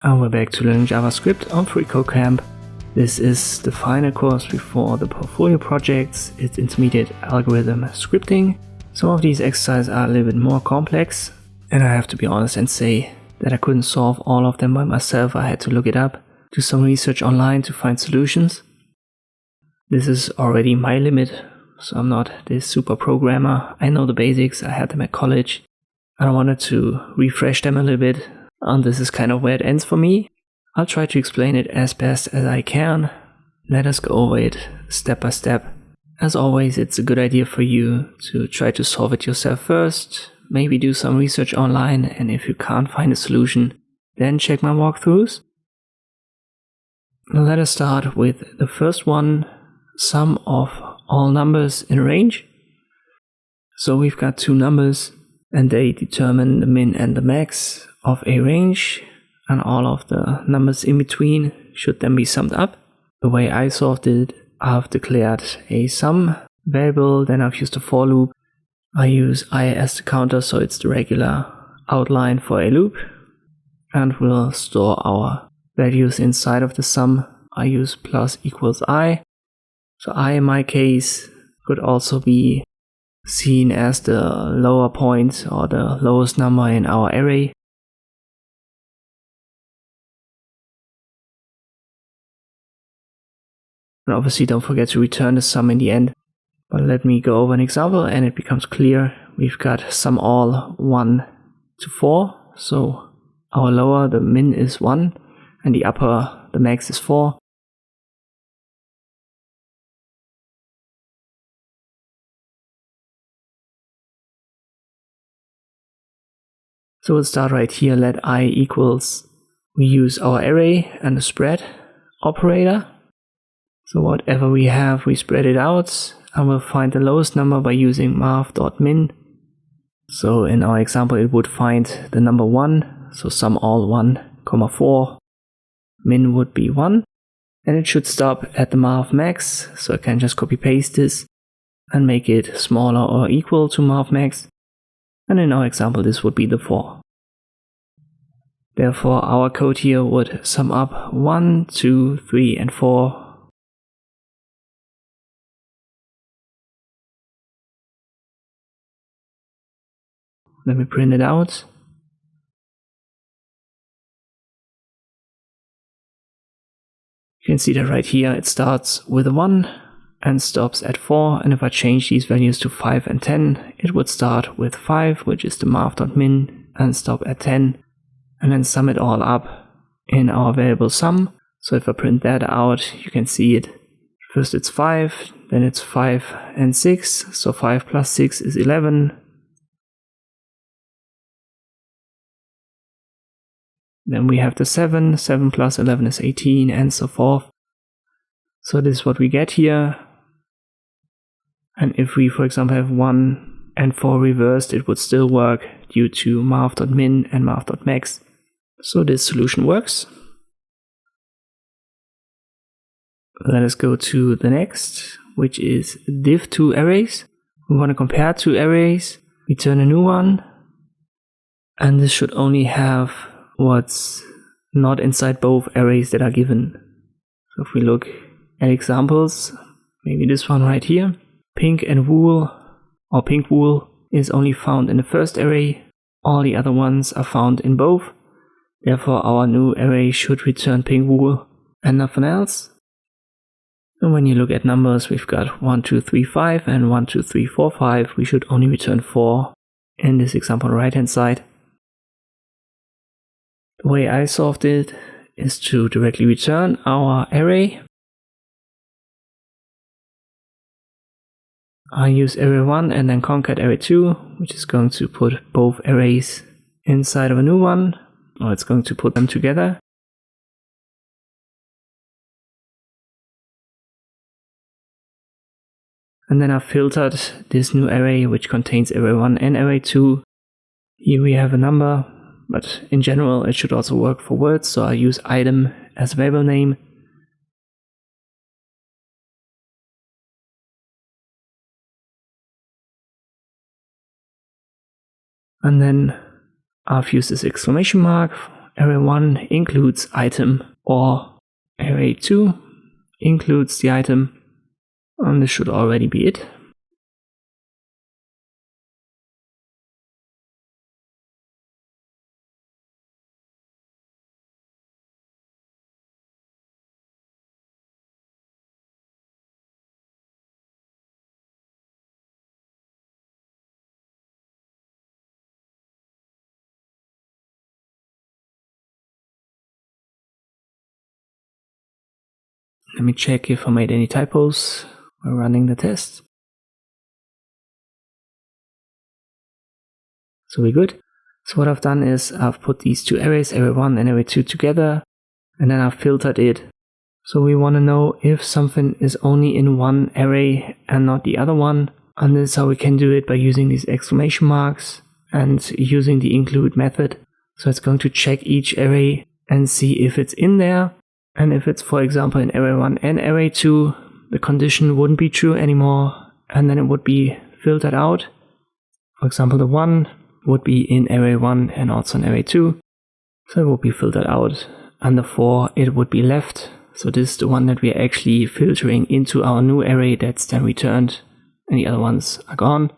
And we're back to learning JavaScript on FreeCodeCamp. This is the final course before the portfolio projects. It's intermediate algorithm scripting. Some of these exercises are a little bit more complex, and I have to be honest and say that I couldn't solve all of them by myself. I had to look it up, do some research online to find solutions. This is already my limit, so I'm not this super programmer. I know the basics, I had them at college, and I wanted to refresh them a little bit. And this is kind of where it ends for me. I'll try to explain it as best as I can. Let us go over it step by step. As always, it's a good idea for you to try to solve it yourself first, maybe do some research online, and if you can't find a solution, then check my walkthroughs. Let us start with the first one, sum of all numbers in a range. So we've got two numbers, and they determine the min and the max of a range, and all of the numbers in between should then be summed up. The way I solved it, I've declared a sum variable, then I've used a for loop. I use I as the counter, so it's the regular outline for a loop, and we'll store our values inside of the sum. I use plus equals I. So I in my case could also be seen as the lower point or the lowest number in our array. And obviously don't forget to return the sum in the end. But let me go over an example and it becomes clear. We've got sum all 1 to 4. So our lower, the min is 1, and the upper, the max is 4. So we'll start right here, let I equals, we use our array and the spread operator. So whatever we have, we spread it out, and we'll find the lowest number by using math.min. So in our example, it would find the number 1, so sum all 1, 4, min would be 1, and it should stop at the math max, so I can just copy paste this and make it smaller or equal to math max, and in our example, this would be the 4. Therefore, our code here would sum up 1, 2, 3, and 4. Let me print it out. You can see that right here it starts with a 1 and stops at 4, and if I change these values to 5 and 10, it would start with 5, which is the math.min, and stop at 10, and then sum it all up in our variable sum. So if I print that out, you can see it. First it's 5, then it's 5 and 6, so 5 plus 6 is 11. Then we have the 7, 7 plus 11 is 18, and so forth. So this is what we get here. And if we, for example, have 1 and 4 reversed, it would still work due to math.min and math.max. So this solution works. Let us go to the next, which is Diff Two Arrays. We want to compare two arrays, return a new one, and this should only have what's not inside both arrays that are given. So if we look at examples, maybe this one right here, pink and wool, or pink wool is only found in the first array, all the other ones are found in both. Therefore our new array should return pink wool and nothing else. And when you look at numbers, we've got 1, 2, 3, 5 and 1, 2, 3, 4, 5. We should only return 4 in this example on the right hand side. The way I solved it is to directly return our array. I use array 1 and then concat array 2, which is going to put both arrays inside of a new one, or it's going to put them together. And then I've filtered this new array, which contains array 1 and array 2. Here we have a number, but in general it should also work for words, so I use item as a variable name. And then I've used this exclamation mark array 1 includes item, or array 2 includes the item, and this should already be it. Let me check if I made any typos while running the test. So we're good. So what I've done is I've put these two arrays, array 1 and array 2 together, and then I've filtered it. So we want to know if something is only in one array and not the other one. And this is how we can do it by using these exclamation marks and using the include method. So it's going to check each array and see if it's in there. And if it's, for example, in array 1 and array 2, the condition wouldn't be true anymore, and then it would be filtered out. For example, the 1 would be in array 1 and also in array 2, so it would be filtered out. And the 4, it would be left. So this is the one that we are actually filtering into our new array that's then returned, and the other ones are gone.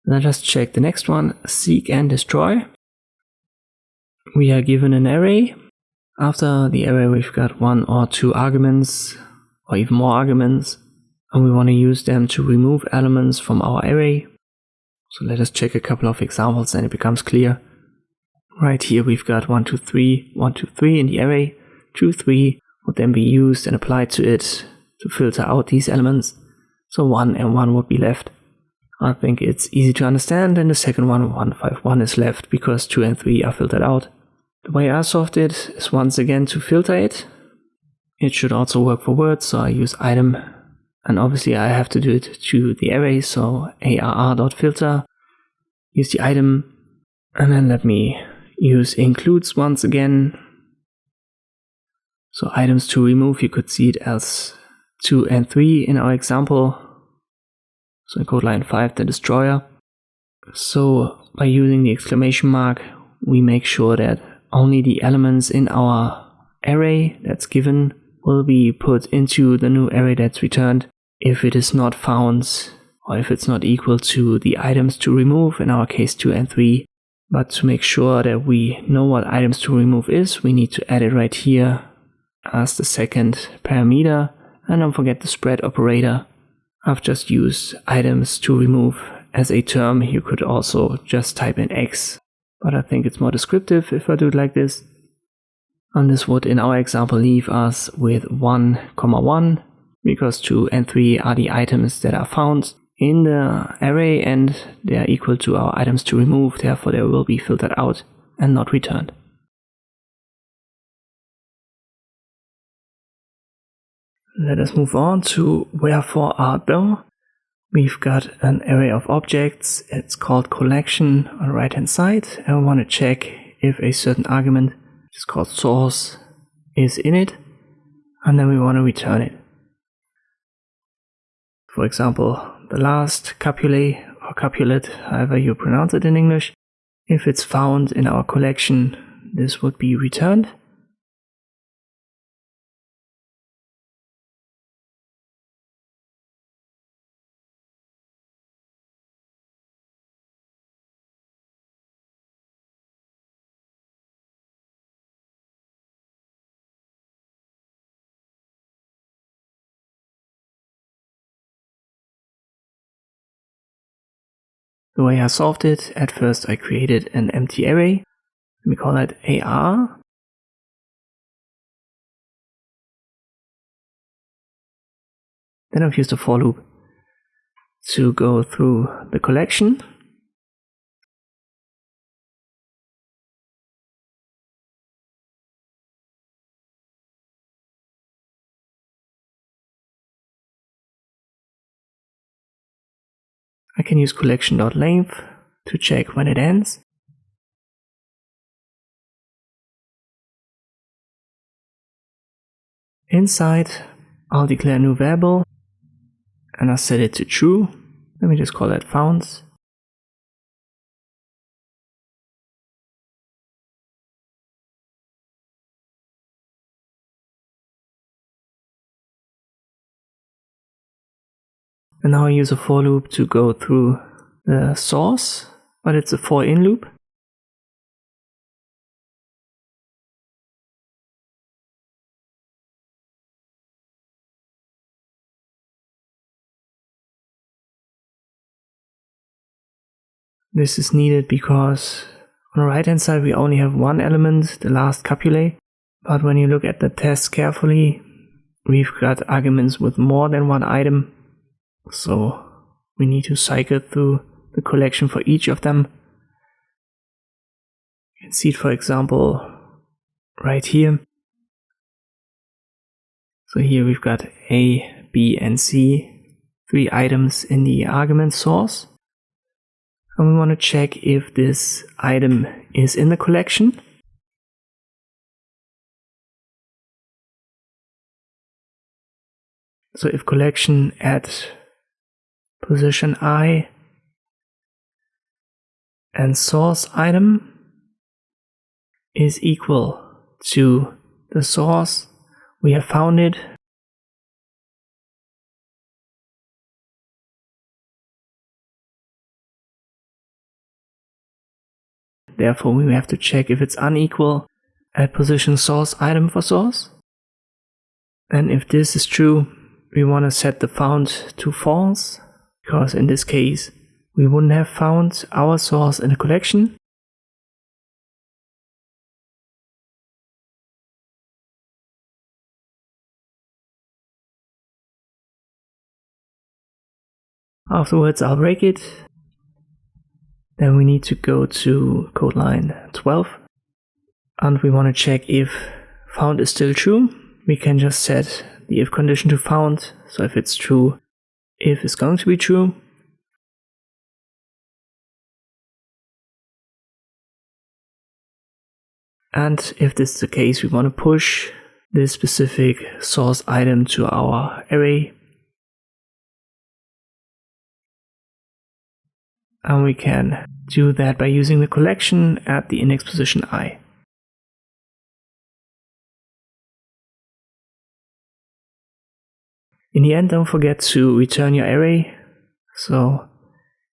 Let us check the next one, seek and destroy. We are given an array. After the array we've got 1 or 2 arguments, or even more arguments, and we want to use them to remove elements from our array. So let us check a couple of examples and it becomes clear. Right here we've got 1, 2, 3, 1, 2, 3 in the array. 2, 3 would then be used and applied to it to filter out these elements. So 1 and 1 would be left. I think it's easy to understand, and the second one, 1, 5, 1 is left because 2 and 3 are filtered out. The way I solved it is once again to filter it. It should also work for words, so I use item, and obviously I have to do it to the array, so arr.filter, use the item, and then let me use includes once again. So items to remove, you could see it as 2 and 3 in our example. So in code line 5, the destroyer. So by using the exclamation mark, we make sure that only the elements in our array that's given will be put into the new array that's returned if it is not found, or if it's not equal to the items to remove, in our case 2 and 3. But to make sure that we know what items to remove is, we need to add it right here as the second parameter, and don't forget the spread operator. I've just used items to remove as a term. You could also just type in X, but I think it's more descriptive if I do it like this. And this would in our example leave us with 1, 1, because 2 and 3 are the items that are found in the array and they are equal to our items to remove, therefore they will be filtered out and not returned. Let us move on to wherefore art thou. We've got an array of objects, it's called collection on the right hand side, and we want to check if a certain argument, which is called source, is in it, and then we want to return it. For example, the last copulate or copulet, however you pronounce it in English, if it's found in our collection, this would be returned. The way I solved it, at first I created an empty array. Let me call it AR. Then I've used a for loop to go through the collection. I can use collection.length to check when it ends. Inside, I'll declare a new variable and I'll set it to true. Let me just call that found. And now I use a for loop to go through the source, but it's a for in loop. This is needed because on the right hand side we only have one element, the last copulate, but when you look at the test carefully, we've got arguments with more than one item, so we need to cycle through the collection for each of them. You can see it, for example, right here. So here we've got A, B, and C, 3 items in the argument source. And we want to check if this item is in the collection. So if collection at position I and source item is equal to the source, we have found it. Therefore, we have to check if it's unequal at position source item for source. And if this is true, we want to set the found to false, because in this case, we wouldn't have found our source in a collection. Afterwards, I'll break it. Then we need to go to code line 12. And we want to check if found is still true. We can just set the if condition to found. So if it's true, if is going to be true. And if this is the case, we want to push this specific source item to our array. And we can do that by using the collection at the index position I. In the end, don't forget to return your array. So it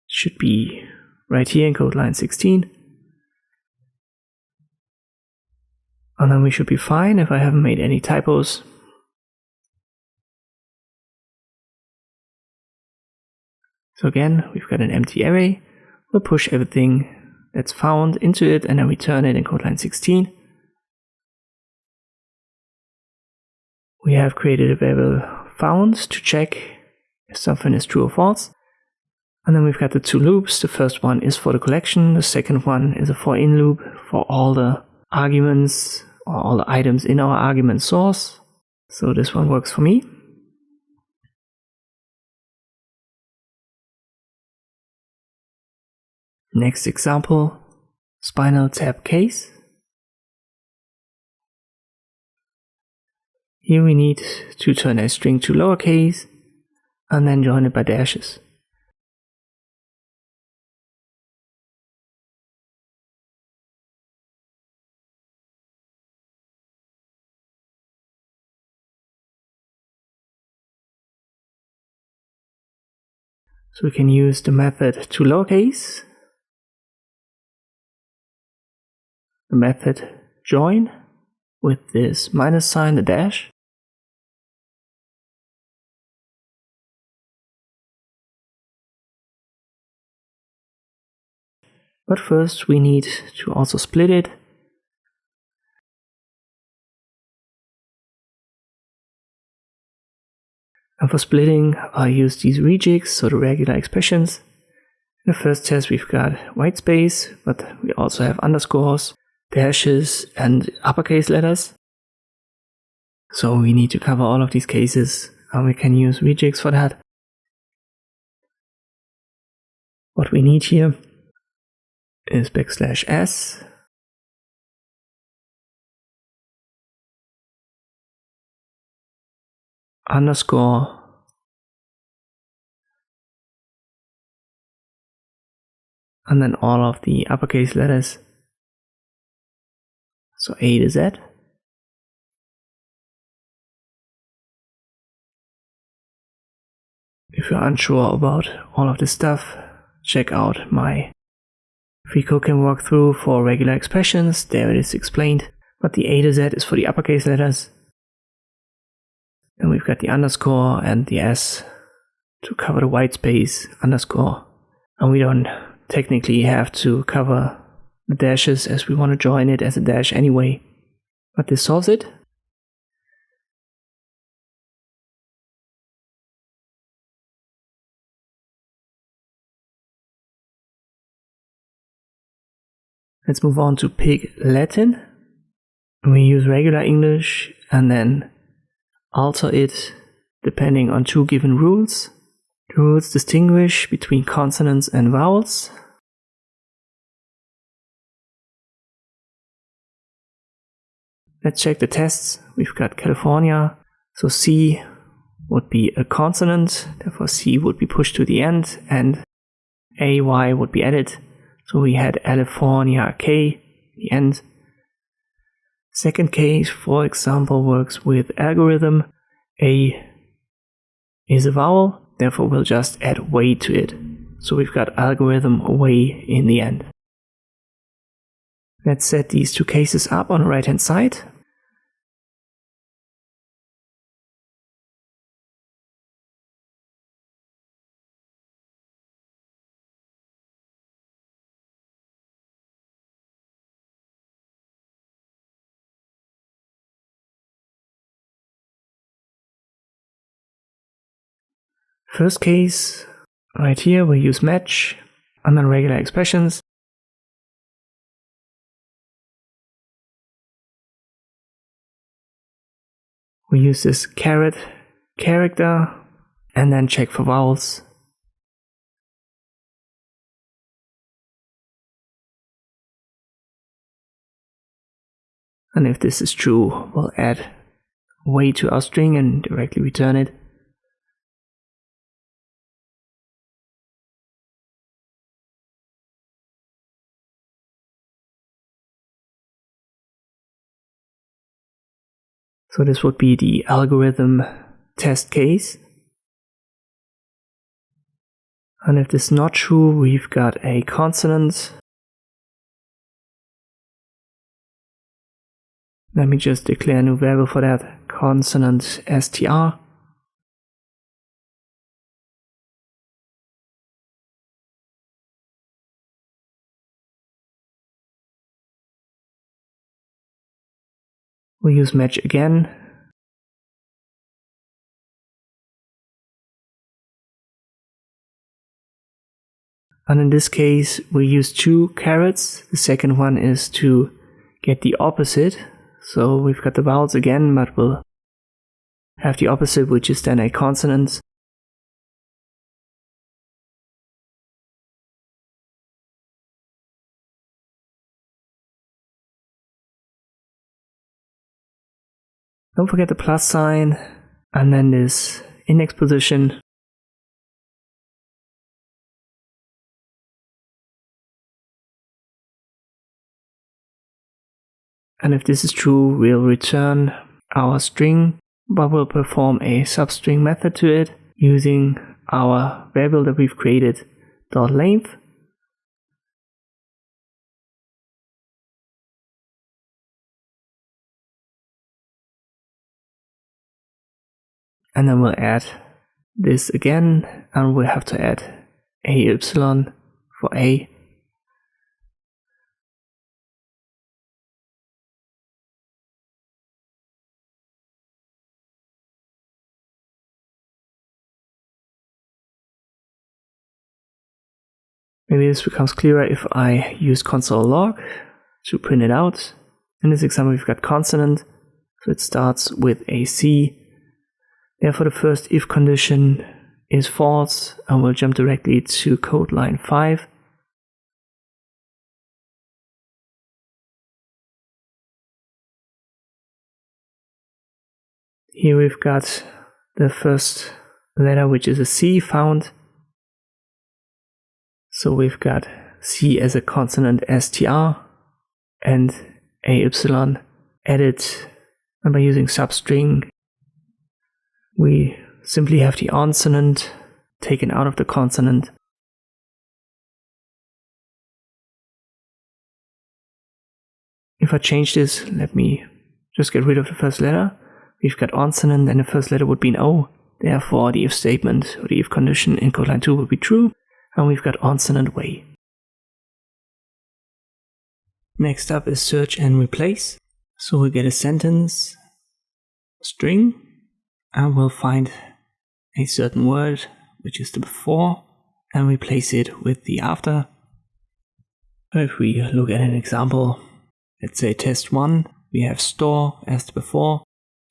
should be right here in code line 16. And then we should be fine if I haven't made any typos. So again, we've got an empty array. We'll push everything that's found into it and then return it in code line 16. We have created a variable found to check if something is true or false. And then we've got the 2 loops. The first one is for the collection. The second one is a for in loop for all the arguments or all the items in our argument source. So this one works for me. Next example, Spinal Tap Case. Here we need to turn a string to lowercase and then join it by dashes. So we can use the method to lowercase, the method join with this minus sign, the dash. But first we need to also split it. And for splitting, I'll use these rejigs, so the regular expressions. In the first test we've got white space, but we also have underscores, dashes, and uppercase letters. So we need to cover all of these cases, and we can use rejigs for that. What we need here is \s, underscore, and then all of the uppercase letters. So A to Z. If you're unsure about all of this stuff, check out my FreeCodeCamp walkthrough for regular expressions. There it is explained. But the A to Z is for the uppercase letters. And we've got the underscore and the S to cover the white space underscore. And we don't technically have to cover the dashes as we want to join it as a dash anyway. But this solves it. Let's move on to Pig Latin. We use regular English and then alter it depending on two given rules. The rules distinguish between consonants and vowels. Let's check the tests. We've got California, so C would be a consonant, therefore C would be pushed to the end and AY would be added. So we had California K, the end. Second case, for example, works with algorithm. A is a vowel, therefore we'll just add way to it. So we've got algorithm way in the end. Let's set these two cases up on the right hand side. First case, right here we use match and then regular expressions. We use this caret character and then check for vowels. And if this is true, we'll add way to our string and directly return it. So this would be the algorithm test case. And if this is not true, we've got a consonant. Let me just declare a new variable for that, consonant str. We'll use match again. And in this case, we use two carets. The second one is to get the opposite. So we've got the vowels again, but we'll have the opposite, which is then a consonant. Don't forget the plus sign, and then this index position. And if this is true, we'll return our string, but we'll perform a substring method to it using our variable that we've created, .length. And then we'll add this again, and we'll have to add AY for A. Maybe this becomes clearer if I use console log to print it out. In this example, we've got consonant, so it starts with a C. Therefore, the first if condition is false, and we'll jump directly to code line 5. Here we've got the first letter, which is a C, found. So we've got C as a consonant str and AY added, and by using substring we simply have the consonant taken out of the consonant. If I change this, let me just get rid of the first letter. We've got consonant and the first letter would be an O. Therefore, the if statement or the if condition in code line 2 would be true. And we've got consonant way. Next up is search and replace. So we'll get a sentence string and we'll find a certain word, which is the before, and replace it with the after. If we look at an example, let's say test 1, we have store as the before,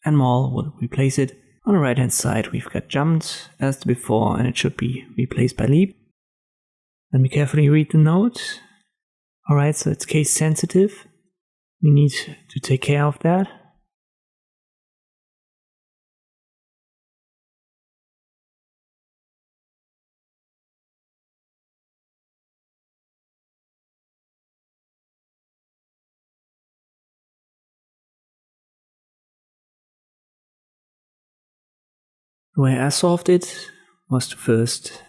and mall will replace it. On the right hand side we've got jumped as the before, and it should be replaced by leap. Let me carefully read the note. Alright, so it's case sensitive. We need to take care of that. The way I solved it was to first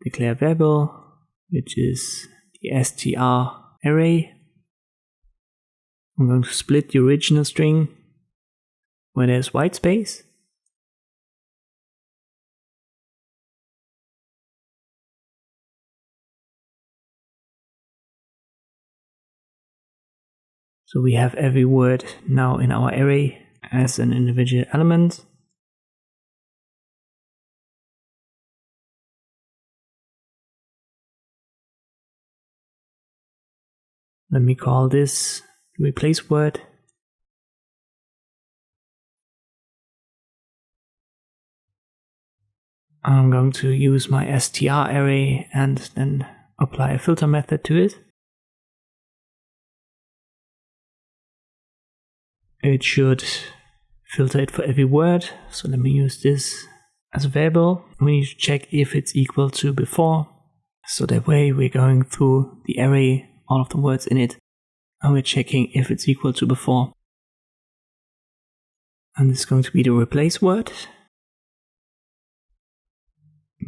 declare variable, which is the str array. I'm going to split the original string where there's white space. So we have every word now in our array as an individual element. Let me call this the replace word. I'm going to use my str array and then apply a filter method to it. It should filter it for every word. So let me use this as a variable. We need to check if it's equal to before. So that way we're going through the array, all of the words in it, and we're checking if it's equal to before. And this is going to be the replace word.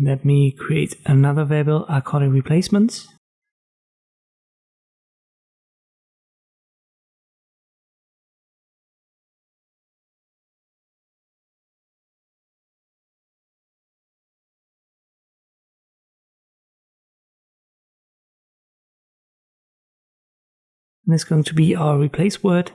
Let me create another variable, I call it replacement. And it's going to be our replace word.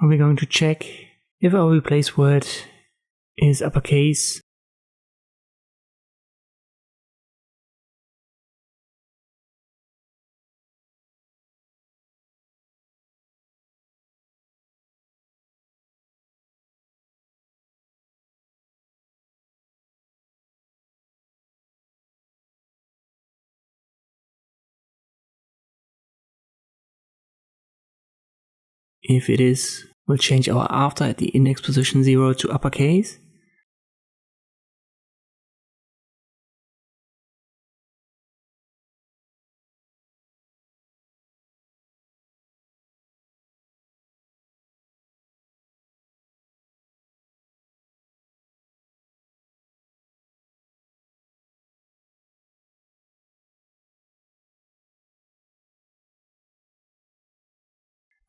And we're going to check if our replace word is uppercase. If it is, we'll change our after at the index position 0 to uppercase.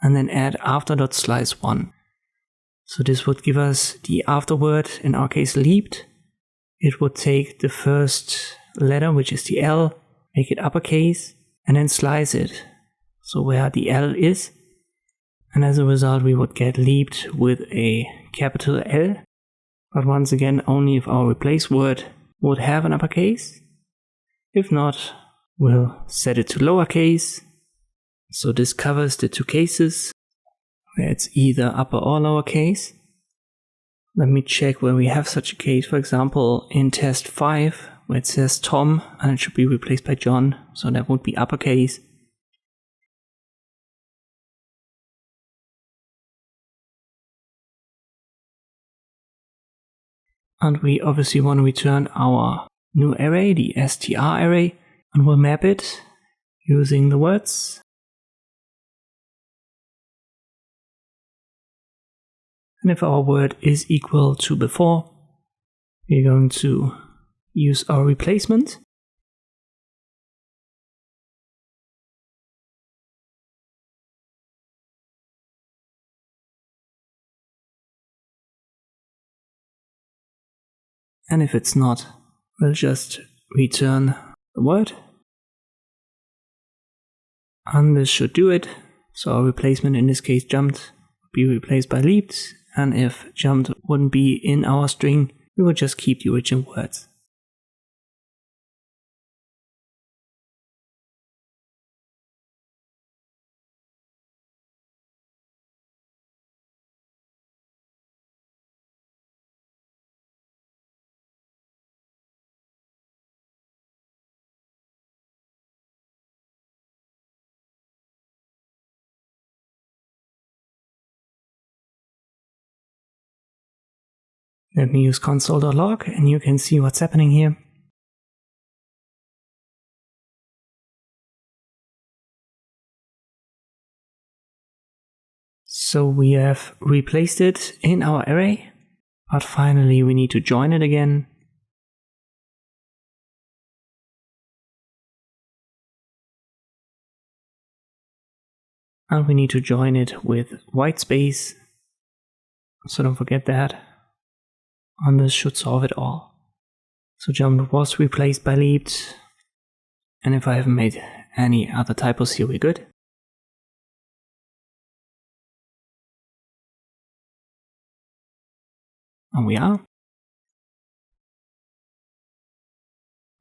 And then add after.slice1. So this would give us the after word, in our case leaped. It would take the first letter, which is the L, make it uppercase, and then slice it. So where the L is. And as a result we would get leaped with a capital L. But once again only if our replace word would have an uppercase. If not, we'll set it to lowercase. So this covers the two cases where it's either upper or lower case. Let me check where we have such a case. For example, in test 5, where it says Tom and it should be replaced by John, so that would be uppercase. And we obviously want to return our new array, the str array, and we'll map it using the words. And if our word is equal to before, we're going to use our replacement. And if it's not, we'll just return the word. And this should do it. So our replacement in this case jumped would be replaced by leaped. And if jumped wouldn't be in our string, we would just keep the original words. Let me use console.log and you can see what's happening here. So we have replaced it in our array, but finally we need to join it again. And we need to join it with white space, so don't forget that. And this should solve it all. So jump was replaced by leaped, and if I haven't made any other typos here, we're good. And we are.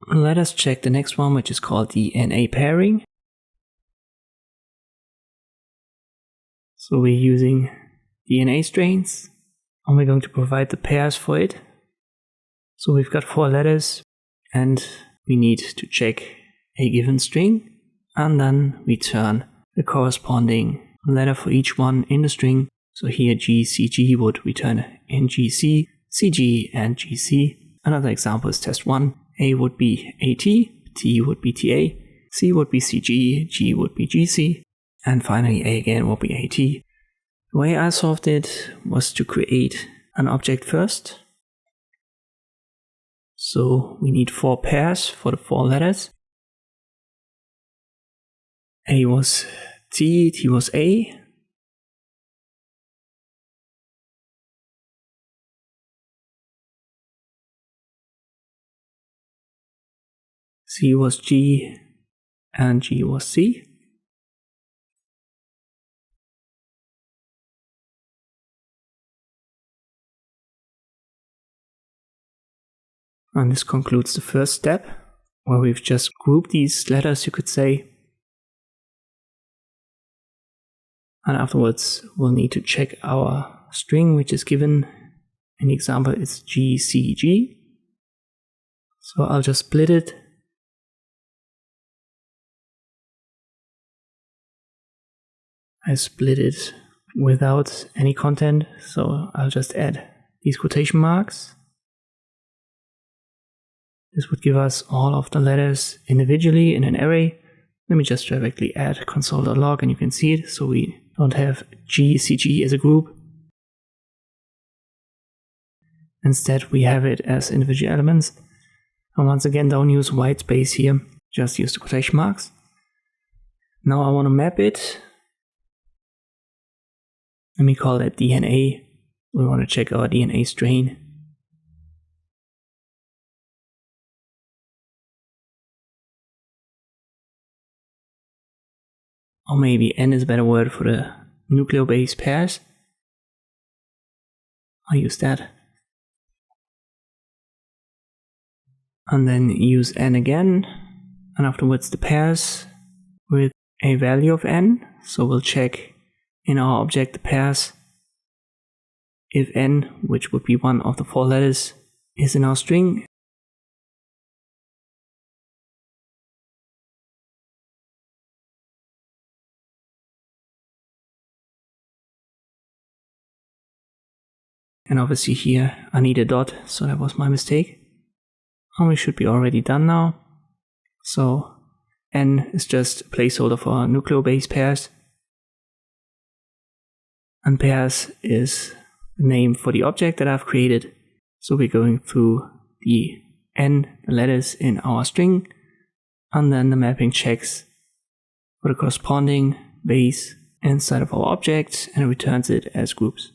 Let us check the next one, which is called the NA pairing. So we're using DNA strains, and we're going to provide the pairs for it. So we've got 4 letters, and we need to check a given string, and then return the corresponding letter for each one in the string. So here GCG would return NGC, CG, and GC. Another example is test 1. A would be AT, T would be TA, C would be CG, G would be GC, and finally A again would be AT. The way I solved it was to create an object first. So we need 4 pairs for the 4 letters. A was T, T was A. C was G, and G was C. And this concludes the first step, where we've just grouped these letters, you could say. And afterwards, we'll need to check our string, which is given. In the example, it's GCG. So I'll just split it. I split it without any content, so I'll just add these quotation marks. This would give us all of the letters individually in an array. Let me just directly add console.log and you can see it, so we don't have GCG as a group. Instead, we have it as individual elements. And once again, don't use white space here, just use the quotation marks. Now I want to map it. Let me call that DNA. We want to check our DNA strain. Or maybe N is a better word for the nucleobase pairs. I'll use that. And then use N again. And afterwards the pairs with a value of n, so we'll check in our object the pairs if n, which would be one of the 4 letters, is in our string. And obviously here I need a dot, so that was my mistake. And we should be already done now. So n is just a placeholder for nucleobase pairs. And pairs is the name for the object that I've created. So we're going through the letters in our string, and then the mapping checks for the corresponding base inside of our object and returns it as groups.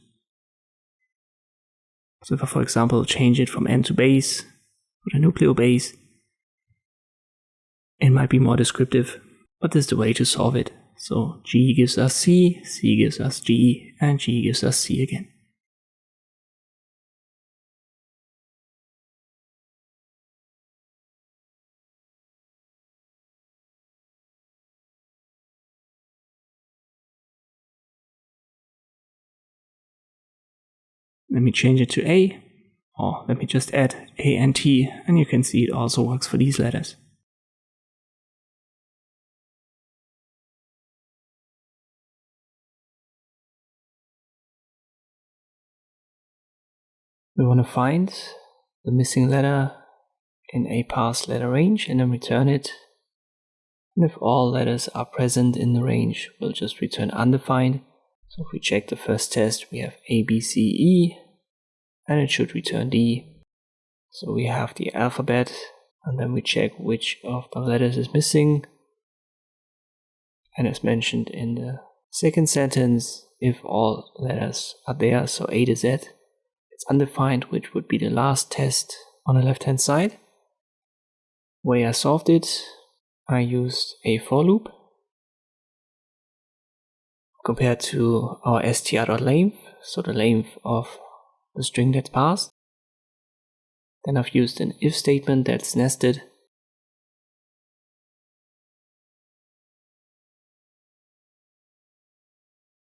So if I, for example, change it from n to base, for the nucleobase, it might be more descriptive, but this is the way to solve it. So G gives us C, C gives us G, and G gives us C again. Let me change it to A, or let me just add A and T, and you can see it also works for these letters. We want to find the missing letter in a parse letter range and then return it. And if all letters are present in the range, we'll just return undefined. So if we check the first test, we have A, B, C, E, and it should return D. So we have the alphabet, and then we check which of the letters is missing. And as mentioned in the second sentence, if all letters are there, so A to Z, it's undefined, which would be the last test on the left-hand side. The way I solved it, I used a for loop compared to our str.length, so the length of the string that's parsed. Then I've used an if statement that's nested.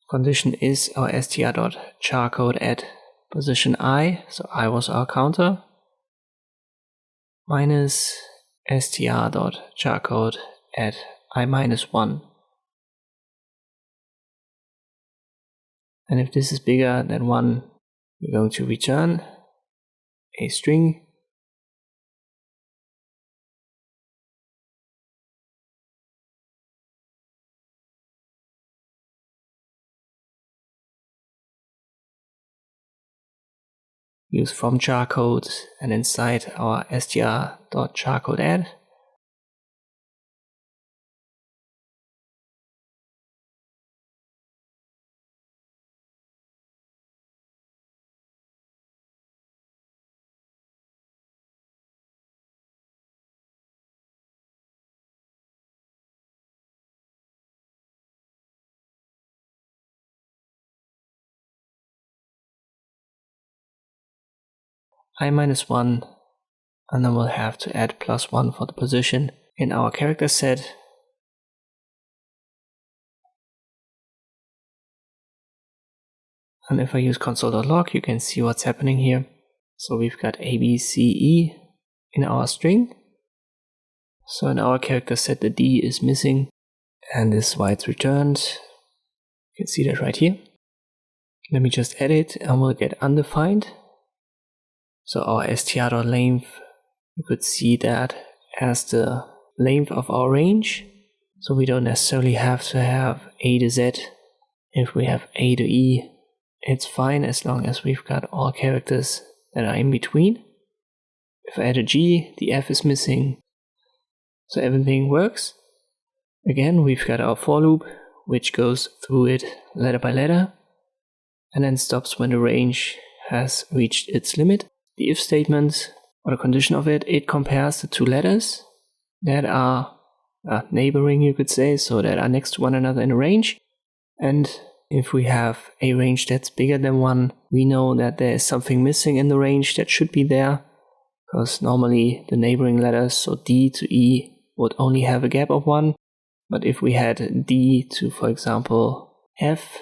Condition is our str.charcode at position I, so I was our counter, minus str.charcode at I minus 1. And if this is bigger than 1, we're going to return a string. Use from charcode and inside our str.charcode add. I minus 1, and then we'll have to add plus 1 for the position in our character set. And if I use console.log, you can see what's happening here. So we've got A, B, C, E in our string. So in our character set, the D is missing, and this is why it's returned. You can see that right here. Let me just edit, and we'll get undefined. So our str.length, you could see that as the length of our range. So we don't necessarily have to have A to Z. If we have A to E, it's fine as long as we've got all characters that are in between. If I add a G, the F is missing. So everything works. Again, we've got our for loop, which goes through it letter by letter, and then stops when the range has reached its limit. The if statement, or the condition of it, it compares the two letters that are neighboring, you could say, so that are next to one another in a range. And if we have a range that's bigger than 1, we know that there is something missing in the range that should be there, because normally the neighboring letters, so D to E, would only have a gap of 1. But if we had D to, for example, F,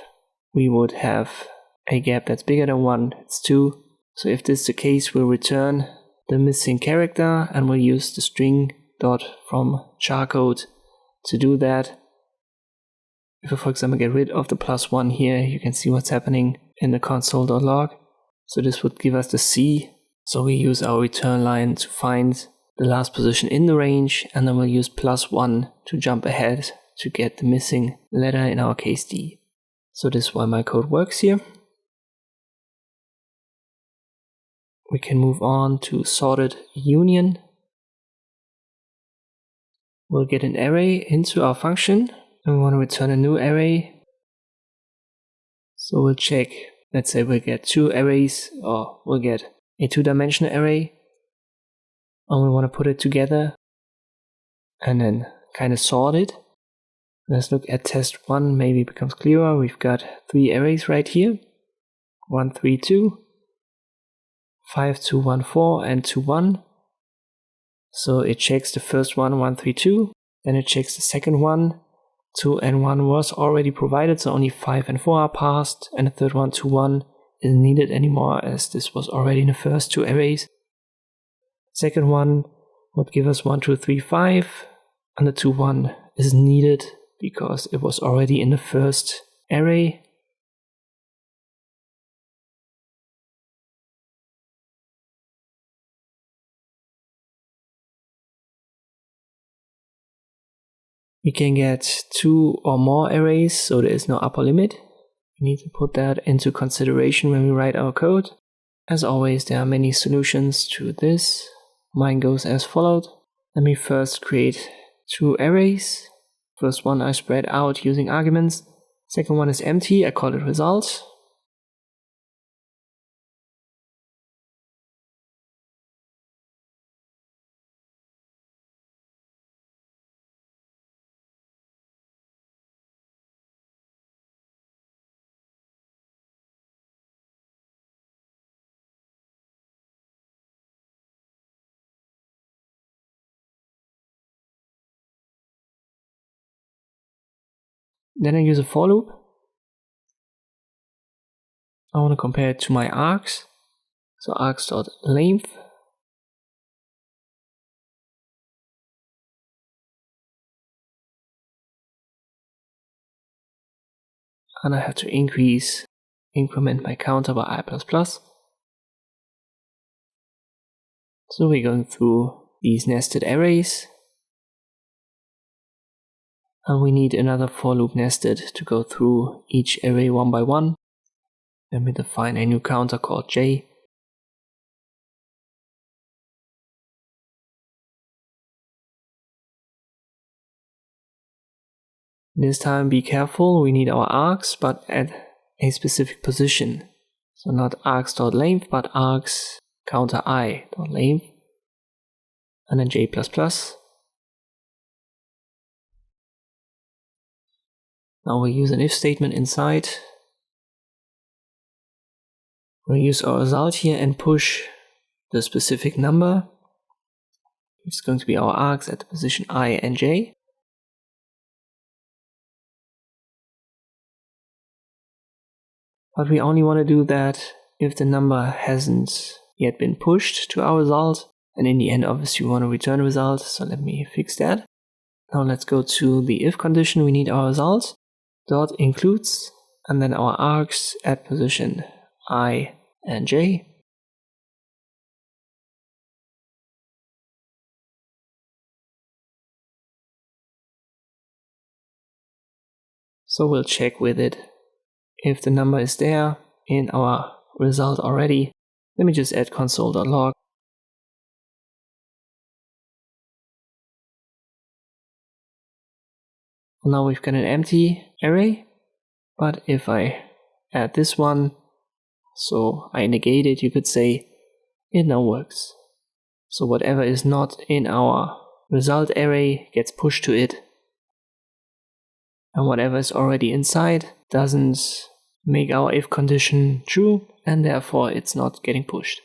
we would have a gap that's bigger than 1, it's 2. So if this is the case, we'll return the missing character and we'll use the string dot from char code to do that. If I, for example, get rid of the +1 here, you can see what's happening in the console.log. So this would give us the C. So we use our return line to find the last position in the range, and then we'll use +1 to jump ahead to get the missing letter, in our case D. So this is why my code works here. We can move on to sorted union. We'll get an array into our function, and we want to return a new array. So we'll check, let's say we'll get 2 arrays, or we'll get a 2-dimensional array, and we want to put it together and then kind of sort it. Let's look at test 1, maybe it becomes clearer. We've got 3 arrays right here, 1, 3, 2, 5, 2, 1, 4, and 2, 1. So it checks the first one, 1, 3, 2, then it checks the second one. 2 and 1 was already provided, so only 5 and 4 are passed, and the third one, 2, 1, isn't needed anymore as this was already in the first 2 arrays. Second one would give us 1, 2, 3, 5, and the 2, 1 is needed because it was already in the first array. We can get 2 or more arrays, so there is no upper limit. We need to put that into consideration when we write our code. As always, there are many solutions to this. Mine goes as followed. Let me first create 2 arrays. First one I spread out using arguments. Second one is empty, I call it result. Then I use a for loop. I want to compare it to my args. So args.length. And I have to increment my counter by I++. So we're going through these nested arrays. And we need another for loop nested to go through each array one by one. Then we define a new counter called j. This time be careful, we need our args, but at a specific position. So not args.length, but args counter I.length. And then j++. Now we'll use an if statement inside. We'll use our result here and push the specific number. It's going to be our args at the position I and j. But we only want to do that if the number hasn't yet been pushed to our result. And in the end, obviously, we want to return a result. So let me fix that. Now let's go to the if condition. We need our result. Dot includes, and then our args at position I and j. So we'll check with it if the number is there in our result already. Let me just add console.log. Now we've got an empty array, but if I add this one, so I negate it, you could say it now works. So whatever is not in our result array gets pushed to it, and whatever is already inside doesn't make our if condition true, and therefore it's not getting pushed.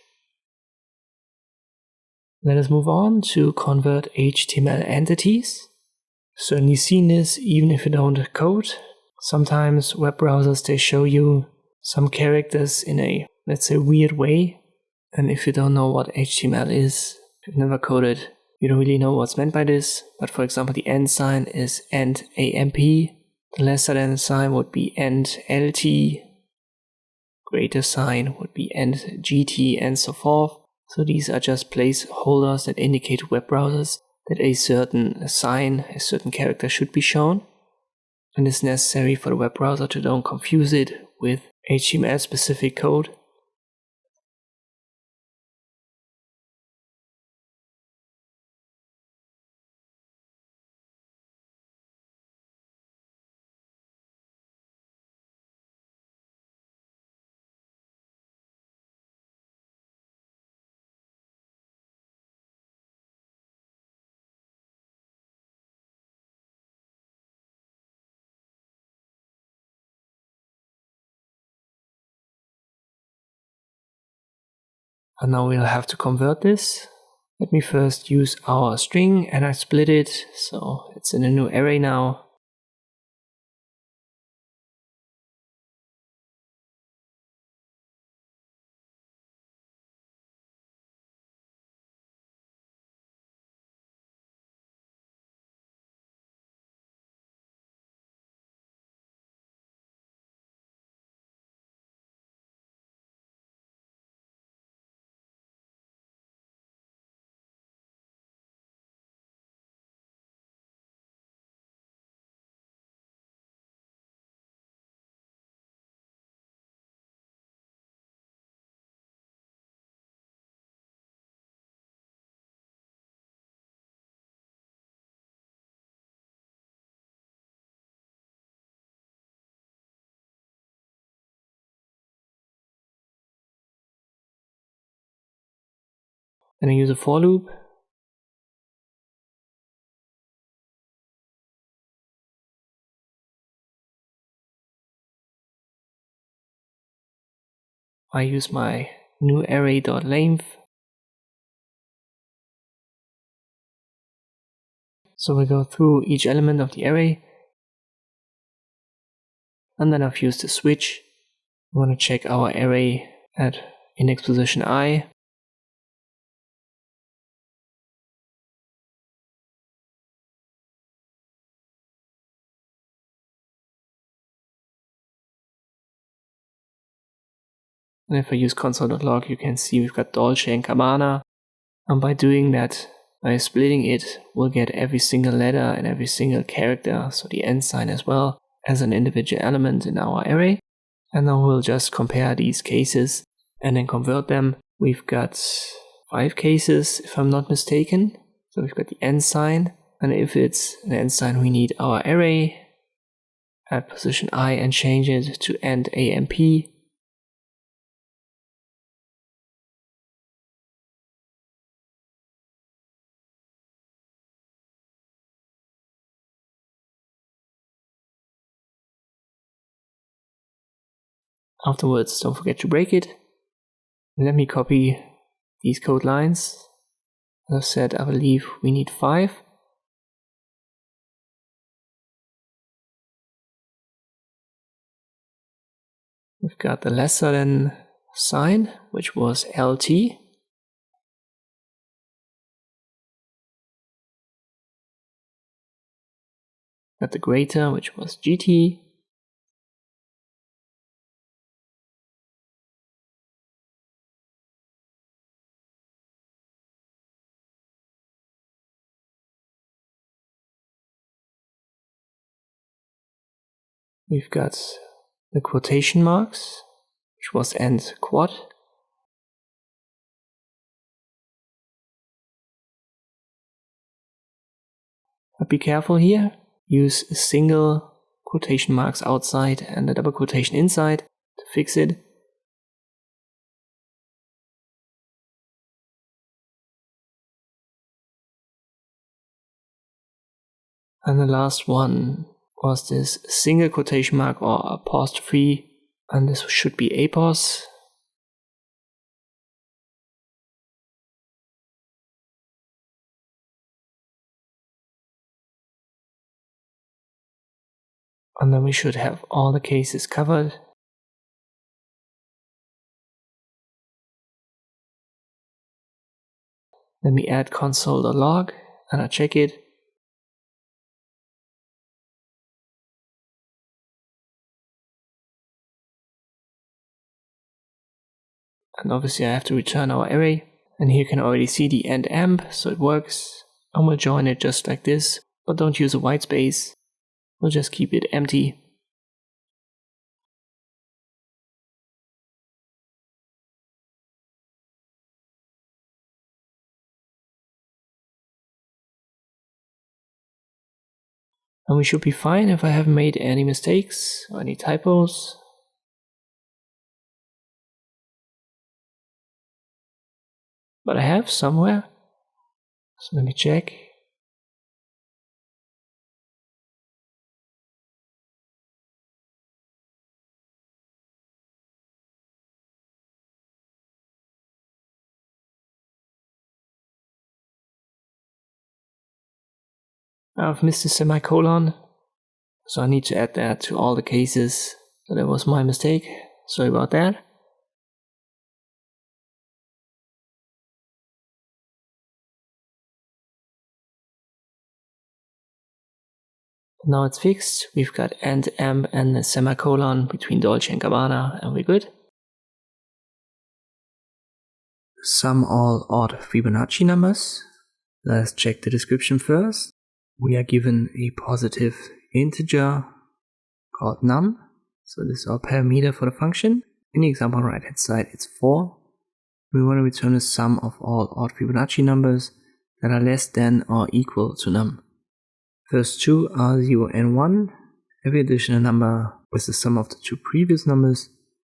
Let us move on to convert HTML entities. certainly seen this even if you don't code. Sometimes web browsers, they show you some characters in a, let's say, weird way. And if you don't know what HTML is, if you've never coded, you don't really know what's meant by this. But for example, the end sign is end AMP. The lesser than sign would be end LT. Greater sign would be end GT and so forth. So these are just placeholders that indicate to web browsers that a certain sign, a certain character should be shown. And it's necessary for the web browser to don't confuse it with HTML specific code. And now we'll have to convert this. Let me first use our string, and I split it, so it's in a new array now. Then I use a for loop. I use my new array.length. So we go through each element of the array. And then I've used the switch. We want to check our array at index position I. And if I use console.log, you can see we've got Dolce and Gabbana. And by doing that, by splitting it, we'll get every single letter and every single character, so the end sign as well, as an individual element in our array. And now we'll just compare these cases and then convert them. We've got 5 cases, if I'm not mistaken. So we've got the end sign, and if it's an end sign, we need our array at position I and change it to end AMP. Afterwards, don't forget to break it. Let me copy these code lines. As I said, I believe we need 5. We've got the lesser than sign, which was LT. Got the greater, which was GT. We've got the quotation marks, which was end quad. But be careful here. Use single quotation marks outside and a double quotation inside to fix it. And the last one was this single quotation mark or apostrophe, and this should be apos. And then we should have all the cases covered. Let me add console.log and I check it. And obviously I have to return our array. And here you can already see the end amp, so it works. And we'll join it just like this, but don't use a white space. We'll just keep it empty. And we should be fine if I haven't made any mistakes or any typos. But I have somewhere. So let me check. I've missed a semicolon, so I need to add that to all the cases. So that was my mistake. Sorry about that. Now it's fixed. We've got end amp and a semicolon between Dolce and Gabbana, and we're good. Sum all odd Fibonacci numbers. Let's check the description first. We are given a positive integer called num. So this is our parameter for the function. In the example on the right hand side, it's 4. We want to return the sum of all odd Fibonacci numbers that are less than or equal to num. First two are 0 and 1. Every additional number was the sum of the two previous numbers.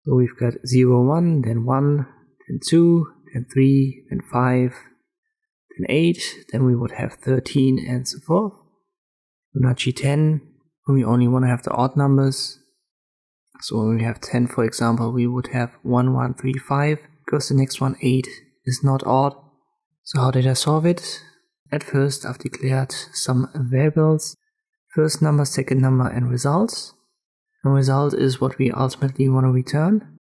So we've got 0, 1, then 1, then 2, then 3, then 5, then 8, then we would have 13 and so forth. Fibonacci 10, when we only want to have the odd numbers. So when we have 10, for example, we would have 1, 1, 3, 5, because the next one, 8, is not odd. So how did I solve it? At first, I've declared some variables, first number, second number, and result. And result is what we ultimately want to return.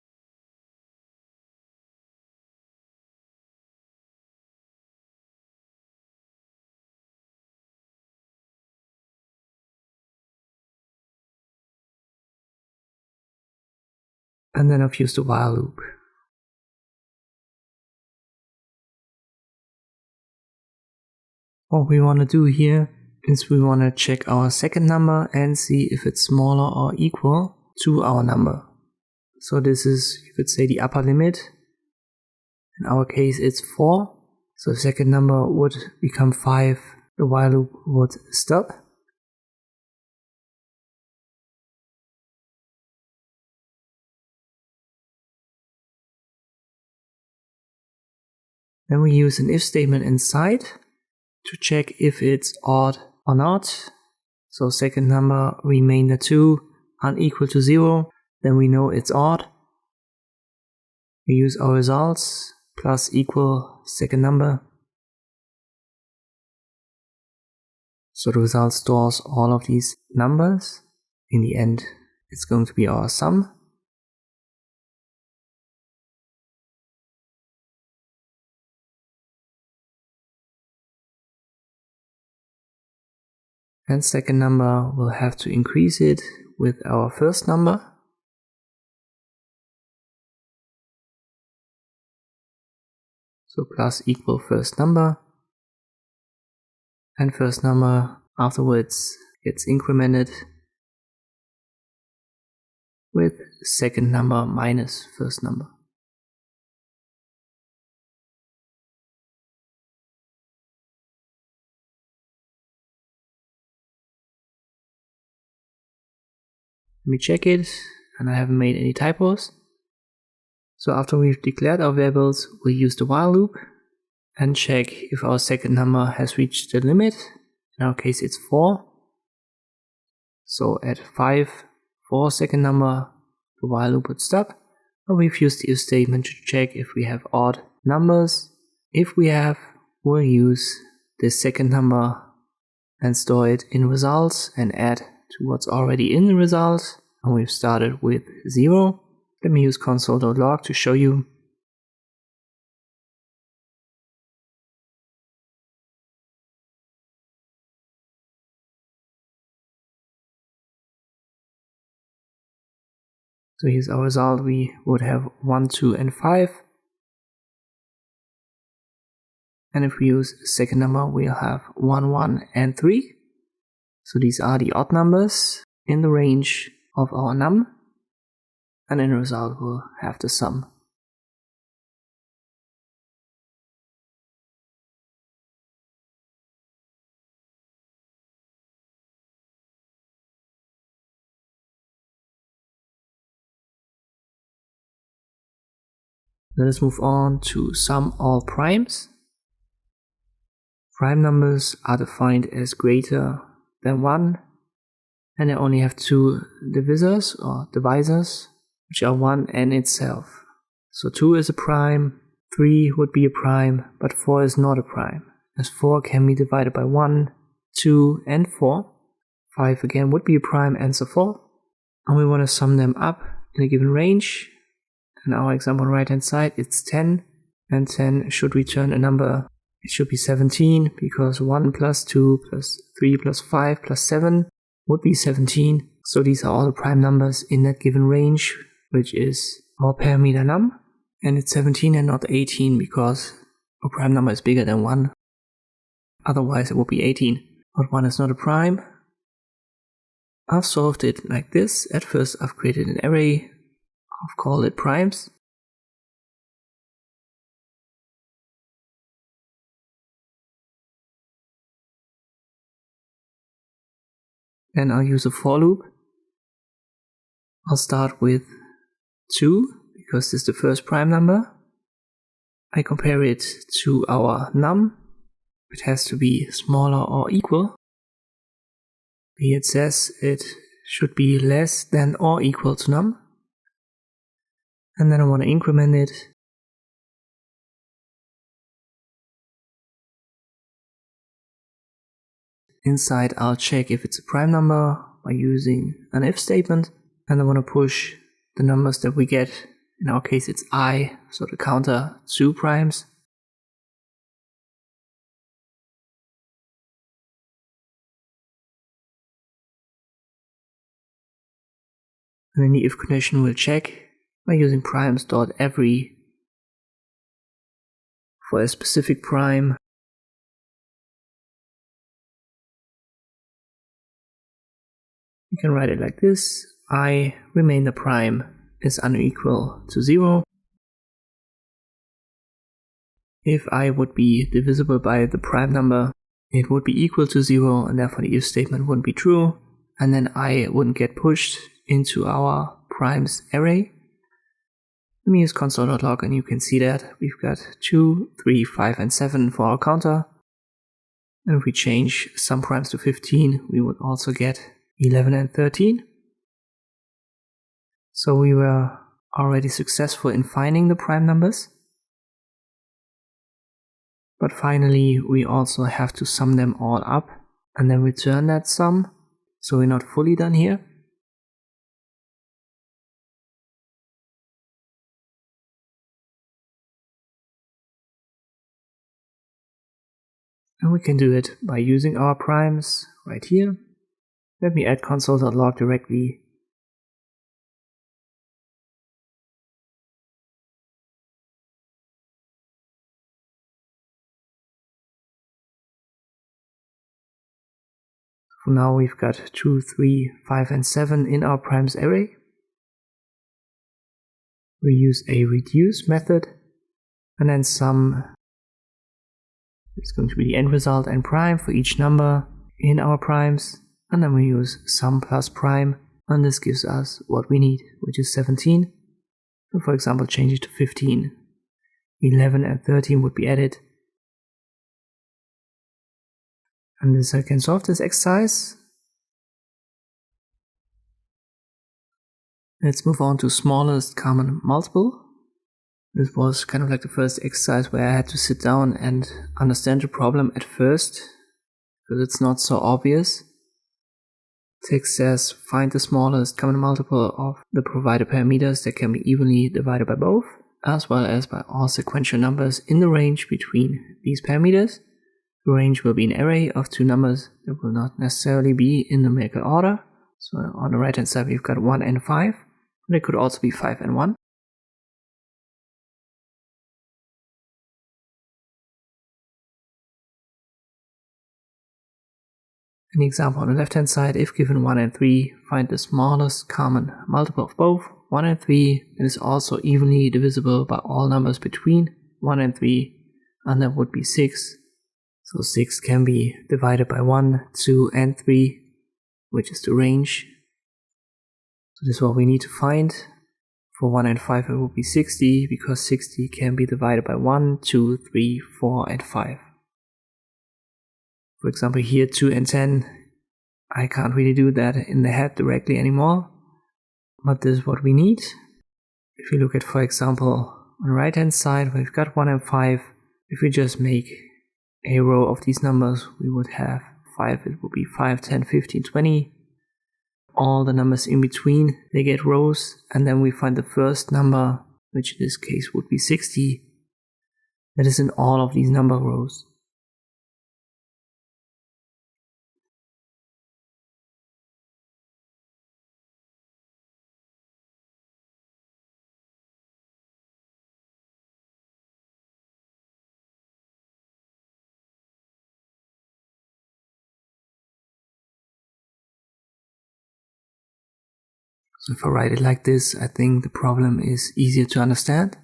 And then I've used the while loop. What we want to do here is we want to check our second number and see if it's smaller or equal to our number. So this is, you could say, the upper limit. In our case, it's 4. So the second number would become 5. The while loop would stop. Then we use an if statement inside to check if it's odd or not. So second number, remainder 2, unequal to 0, then we know it's odd. We use our results, plus equal second number. So the result stores all of these numbers. In the end, it's going to be our sum. And second number, we'll have to increase it with our first number. So plus equal first number. And first number afterwards gets incremented with second number minus first number. Let me check it, and I haven't made any typos. So after we've declared our variables, we'll use the while loop and check if our second number has reached the limit. In our case, it's 4. So at 5, 4 second number, the while loop would stop. But we've used the if statement to check if we have odd numbers. If we have, we'll use the second number and store it in results and add to what's already in the result, and we've started with 0. Let me use console.log to show you. So here's our result. We would have 1, 2, and 5. And if we use a second number, we'll have 1, 1, and 3. So these are the odd numbers in the range of our num. And in the result, we'll have the sum. Let us move on to sum all primes. Prime numbers are defined as greater than 1, and they only have 2 divisors or divisors, which are 1 and itself. So 2 is a prime, 3 would be a prime, but 4 is not a prime, as 4 can be divided by 1, 2, and 4. 5 again would be a prime, and so forth. And we want to sum them up in a given range. In our example on the right hand side, it's 10, and 10 should return a number. It should be 17, because 1 plus 2 plus 3 plus 5 plus 7 would be 17. So these are all the prime numbers in that given range, which is our parameter num. And it's 17 and not 18, because a prime number is bigger than 1. Otherwise it would be 18. But 1 is not a prime. I've solved it like this. At first I've created an array. I've called it primes. Then I'll use a for loop. I'll start with 2, because this is the first prime number. I compare it to our num. It has to be smaller or equal. Here it says it should be less than or equal to num. And then I want to increment it. Inside I'll check if it's a prime number by using an if statement, and I want to push the numbers that we get. In our case it's I, so the counter 2 primes. And then the if condition will check by using primes.every for a specific prime. You can write it like this: I remainder prime is unequal to 0. If I would be divisible by the prime number, it would be equal to 0, and therefore the if statement wouldn't be true, and then I wouldn't get pushed into our primes array. Let me use console.log, and you can see that we've got 2, 3, 5, and 7 for our counter. And if we change some primes to 15, we would also get 11 and 13. So we were already successful in finding the prime numbers. But finally, we also have to sum them all up and then return that sum. So we're not fully done here. And we can do it by using our primes right here. Let me add console.log directly. For now we've got 2, 3, 5, and 7 in our primes array. We use a reduce method, and then sum is going to be the end result and prime for each number in our primes. And then we use sum plus prime, and this gives us what we need, which is 17. So for example, change it to 15. 11 and 13 would be added. And this I can solve this exercise. Let's move on to smallest common multiple. This was kind of like the first exercise where I had to sit down and understand the problem at first, because it's not so obvious. Text says find the smallest common multiple of the provided parameters that can be evenly divided by both, as well as by all sequential numbers in the range between these parameters. The range will be an array of two numbers that will not necessarily be in numerical order. So on the right hand side we've got 1 and 5, and it could also be 5 and 1. An example on the left hand side, if given 1 and 3, find the smallest common multiple of both 1 and 3 that is also evenly divisible by all numbers between 1 and 3, and that would be 6. So 6 can be divided by 1, 2, and 3, which is the range. So this is what we need to find. For 1 and 5 it would be 60, because 60 can be divided by 1, 2, 3, 4, and 5. For example here 2 and 10, I can't really do that in the head directly anymore, but this is what we need. If you look at, for example, on the right hand side where we've got 1 and 5, if we just make a row of these numbers, we would have 5, it would be 5, 10, 15, 20. All the numbers in between, they get rows, and then we find the first number, which in this case would be 60, that is in all of these number rows. So if I write it like this, I think the problem is easier to understand.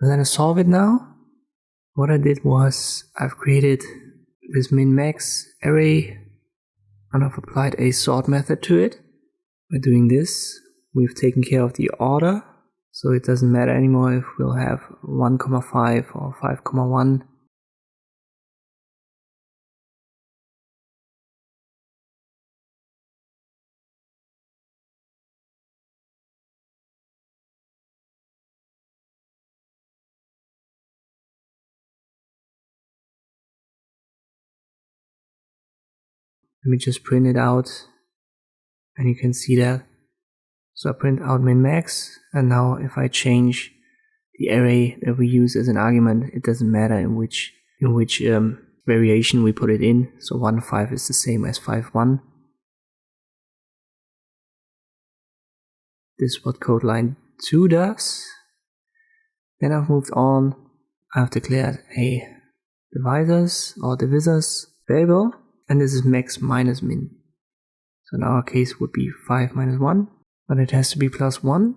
Let us solve it now. What I did was I've created this min-max array and I've applied a sort method to it. By doing this, we've taken care of the order, so it doesn't matter anymore if we'll have 1, 5 or 5, 1. Let me just print it out, and you can see that. So I print out min-max, and now if I change the array that we use as an argument, it doesn't matter in which variation we put it in. So 1, 5 is the same as 5, 1. This is what code line 2 does. Then I've moved on. I've declared a divisors variable, and this is max minus min. So in our case would be 5 minus 1, but it has to be plus 1.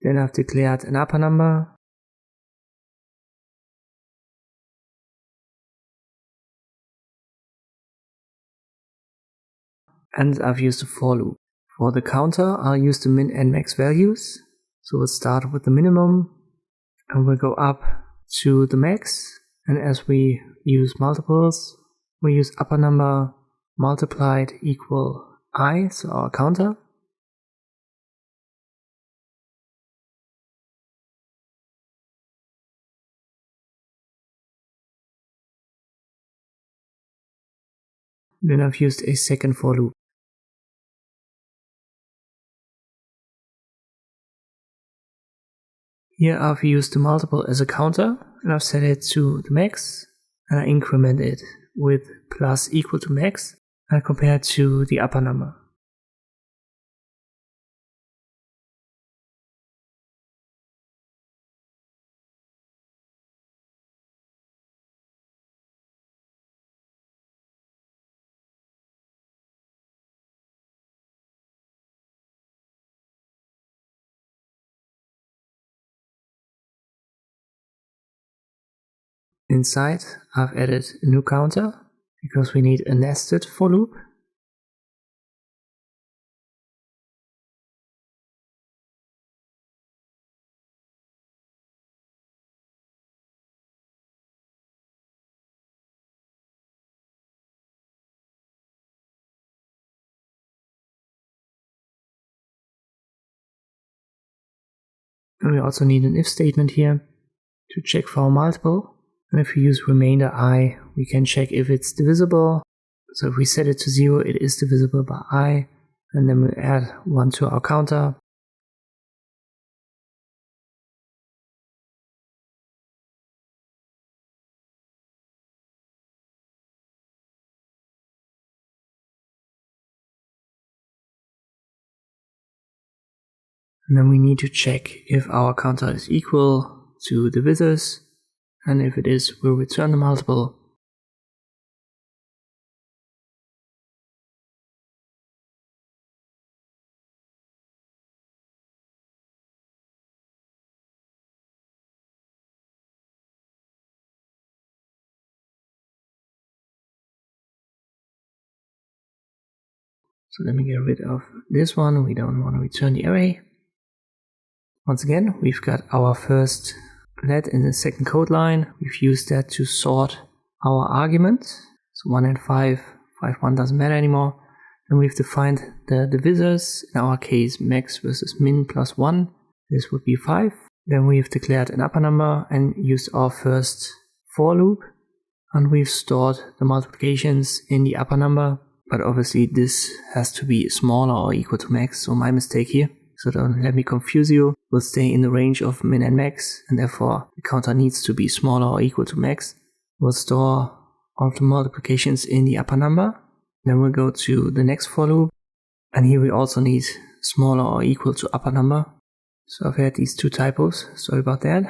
Then I've declared an upper number. And I've used a for loop. For the counter, I'll use the min and max values. So we'll start with the minimum and we'll go up to the max. And as we use multiples, we use upper number multiplied equal I, so our counter. Then I've used a second for loop. Here I've used the multiple as a counter, and I've set it to the max, and I increment it with plus equal to max, and I compare it to the upper number. Inside, I've added a new counter because we need a nested for loop. And we also need an if statement here to check for our multiple. And if we use remainder I, we can check if it's divisible. So if we set it to 0, it is divisible by I. And then we add 1 to our counter. And then we need to check if our counter is equal to divisors. And if it is, we'll return the multiple. So let me get rid of this one. We don't want to return the array. Once again, we've got our first let in the second code line. We've used that to sort our arguments. So 1 and 5, 5, 1 doesn't matter anymore. And we've defined the divisors, in our case max versus min plus 1. This would be 5. Then we've declared an upper number and used our first for loop. And we've stored the multiplications in the upper number. But obviously this has to be smaller or equal to max, so my mistake here. So don't let me confuse you. We'll stay in the range of min and max, and therefore the counter needs to be smaller or equal to max. We'll store all of the multiplications in the upper number. Then we'll go to the next for loop, and here we also need smaller or equal to upper number. So I've had these two typos, sorry about that.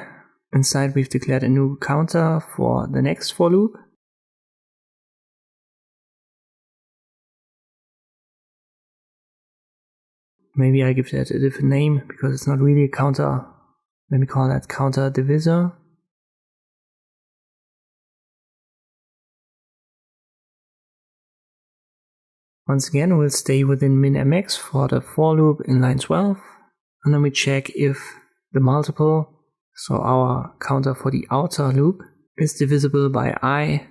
Inside we've declared a new counter for the next for loop. Maybe I give that a different name because it's not really a counter. Let me call that counter divisor. Once again, we'll stay within min and max for the for loop in line 12. And then we check if the multiple, so our counter for the outer loop, is divisible by I.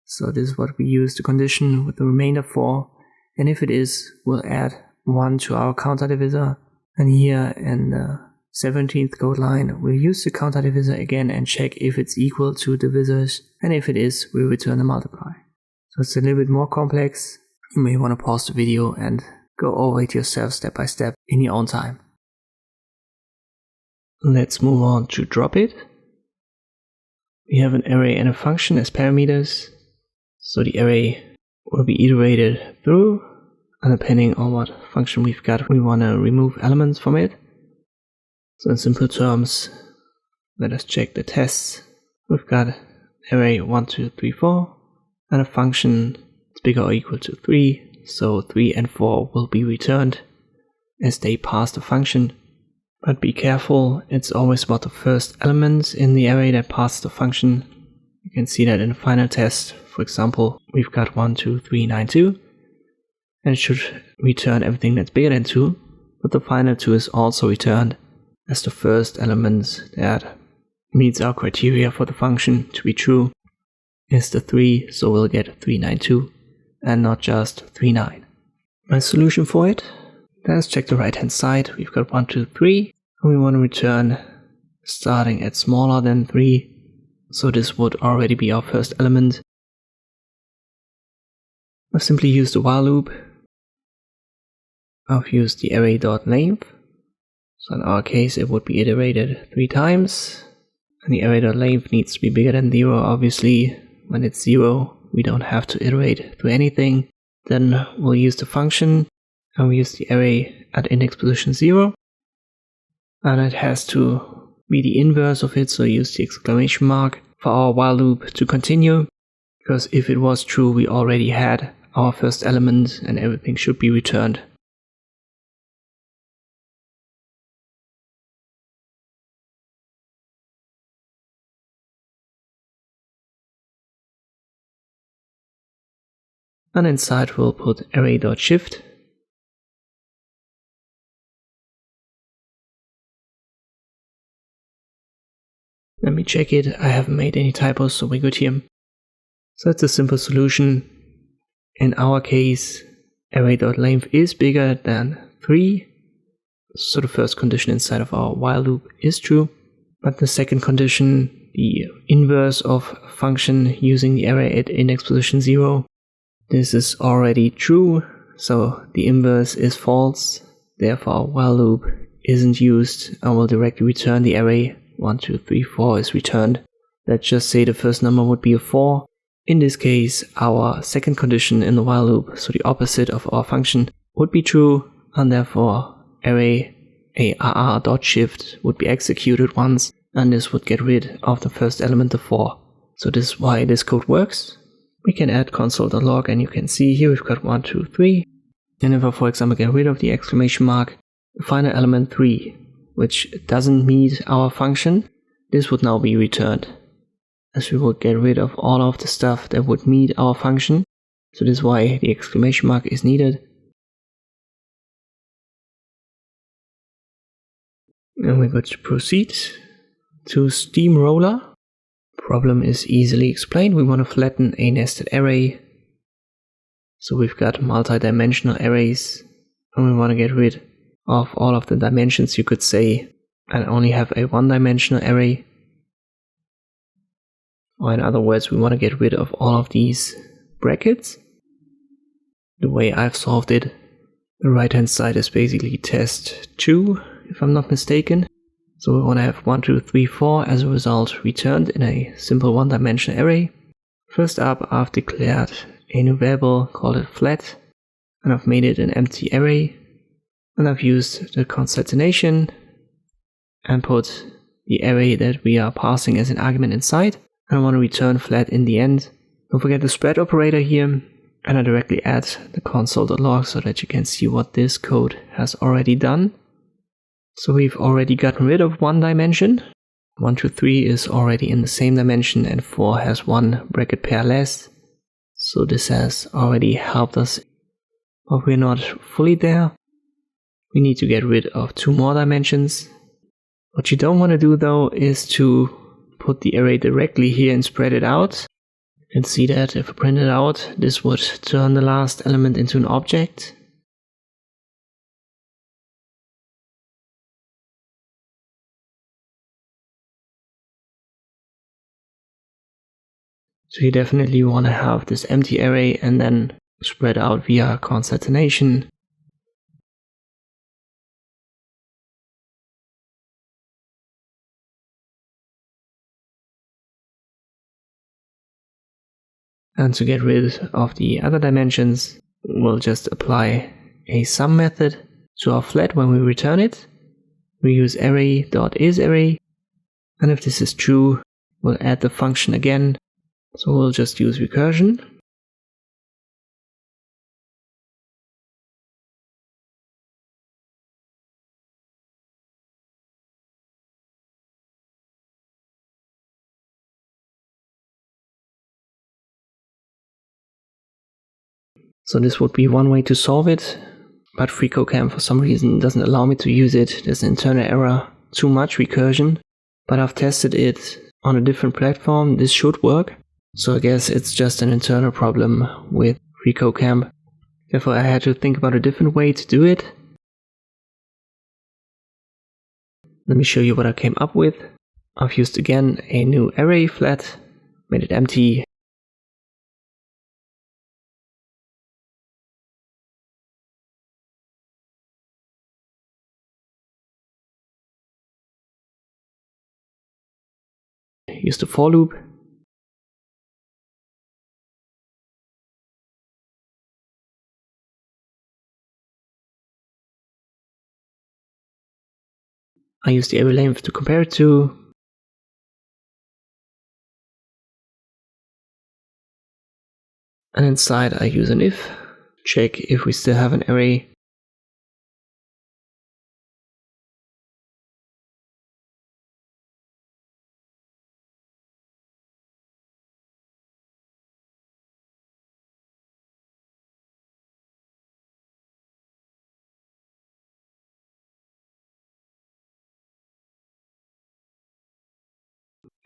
So this is what we use to condition with the remainder for. And if it is, we'll add 1 to our counter divisor. And here in the 17th code line, we'll use the counter divisor again and check if it's equal to divisors. And if it is, we'll return the multiply. So it's a little bit more complex. You may want to pause the video and go over it yourself step by step in your own time. Let's move on to drop it. We have an array and a function as parameters. So the array will be iterated through. And depending on what function we've got, we want to remove elements from it. So in simple terms, let us check the tests. We've got array 1, 2, 3, 4, and a function that's bigger or equal to 3. So 3 and 4 will be returned as they pass the function. But be careful, it's always about the first element in the array that passes the function. You can see that in the final test. For example, we've got 1, 2, 3, 9, 2. And it should return everything that's bigger than 2, but the final 2 is also returned as the first element that meets our criteria for the function to be true is the 3, so we'll get 392 and not just 39. My solution for it, let's check the right hand side. We've got 1, 2, 3, and we want to return starting at smaller than 3, so this would already be our first element. I've simply used the while loop. I've used the array.length, so in our case it would be iterated 3 times, and the array.length needs to be bigger than 0, obviously. When it's 0, we don't have to iterate through anything. Then we'll use the function, and we use the array at index position 0, and it has to be the inverse of it, so use the exclamation mark for our while loop to continue, because if it was true, we already had our first element and everything should be returned. and inside we'll put array.shift. Let me check it, I haven't made any typos, so we're good here. So it's a simple solution. In our case, array.length is bigger than 3, so the first condition inside of our while loop is true. But the second condition, the inverse of function using the array at index position 0, this is already true, so the inverse is false, therefore our while loop isn't used and will directly return the array 1, 2, 3, 4 is returned. Let's just say the first number would be a 4. In this case, our second condition in the while loop, so the opposite of our function, would be true, and therefore array arr.shift would be executed once, and this would get rid of the first element, the 4. So this is why this code works. We can add console.log, and you can see here we've got 1, 2, 3. And if I, for example, get rid of the exclamation mark, the final element 3, which doesn't meet our function, this would now be returned, as we would get rid of all of the stuff that would meet our function. So this is why the exclamation mark is needed. And we're going to proceed to Steamroller. Problem is easily explained. We want to flatten a nested array. So we've got multi-dimensional arrays, and we want to get rid of all of the dimensions, you could say, and only have a one-dimensional array. Or in other words, we want to get rid of all of these brackets. The way I've solved it, the right-hand side is basically test 2, if I'm not mistaken. So we want to have 1, 2, 3, 4 as a result returned in a simple one-dimensional array. First up, I've declared a new variable, called it flat, and I've made it an empty array. And I've used the concatenation and put the array that we are passing as an argument inside. And I want to return flat in the end. Don't forget the spread operator here, and I directly add the console.log so that you can see what this code has already done. So we've already gotten rid of one dimension. 1, 2, 3 is already in the same dimension, and 4 has one bracket pair less. So this has already helped us, but we're not fully there. We need to get rid of 2 more dimensions. What you don't want to do though is to put the array directly here and spread it out. You can see that if I print it out, this would turn the last element into an object. So you definitely want to have this empty array and then spread out via concatenation. And to get rid of the other dimensions, we'll just apply a sum method to our flat when we return it. We use array.isArray, and if this is true, we'll add the function again. So we'll just use recursion. So this would be one way to solve it, but FreeCodeCamp for some reason doesn't allow me to use it. There's an internal error, too much recursion, but I've tested it on a different platform. This should work. So I guess it's just an internal problem with FreeCodeCamp. Therefore I had to think about a different way to do it. Let me show you what I came up with. I've used again a new array flat, made it empty. Use the for loop. I use the array length to compare it to. And inside I use an if, check if we still have an array.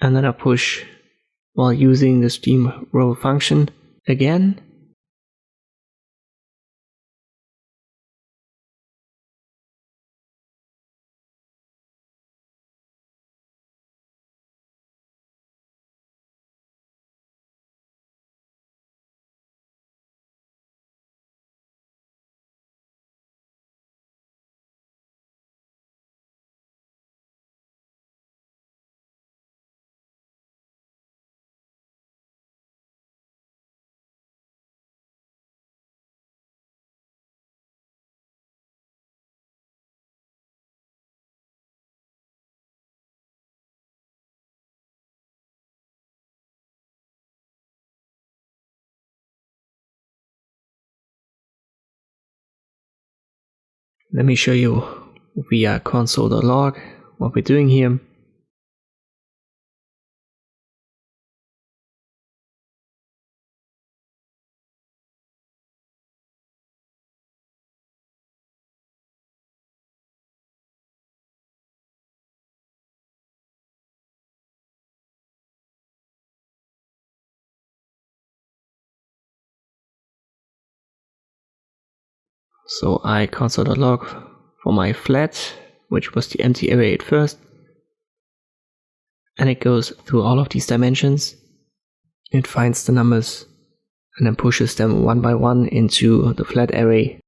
and then I push while using the Steamroller function again. Let me show you via console.log what we're doing here. So I console.log for my flat, which was the empty array at first, and it goes through all of these dimensions. It finds the numbers and then pushes them one by one into the flat array.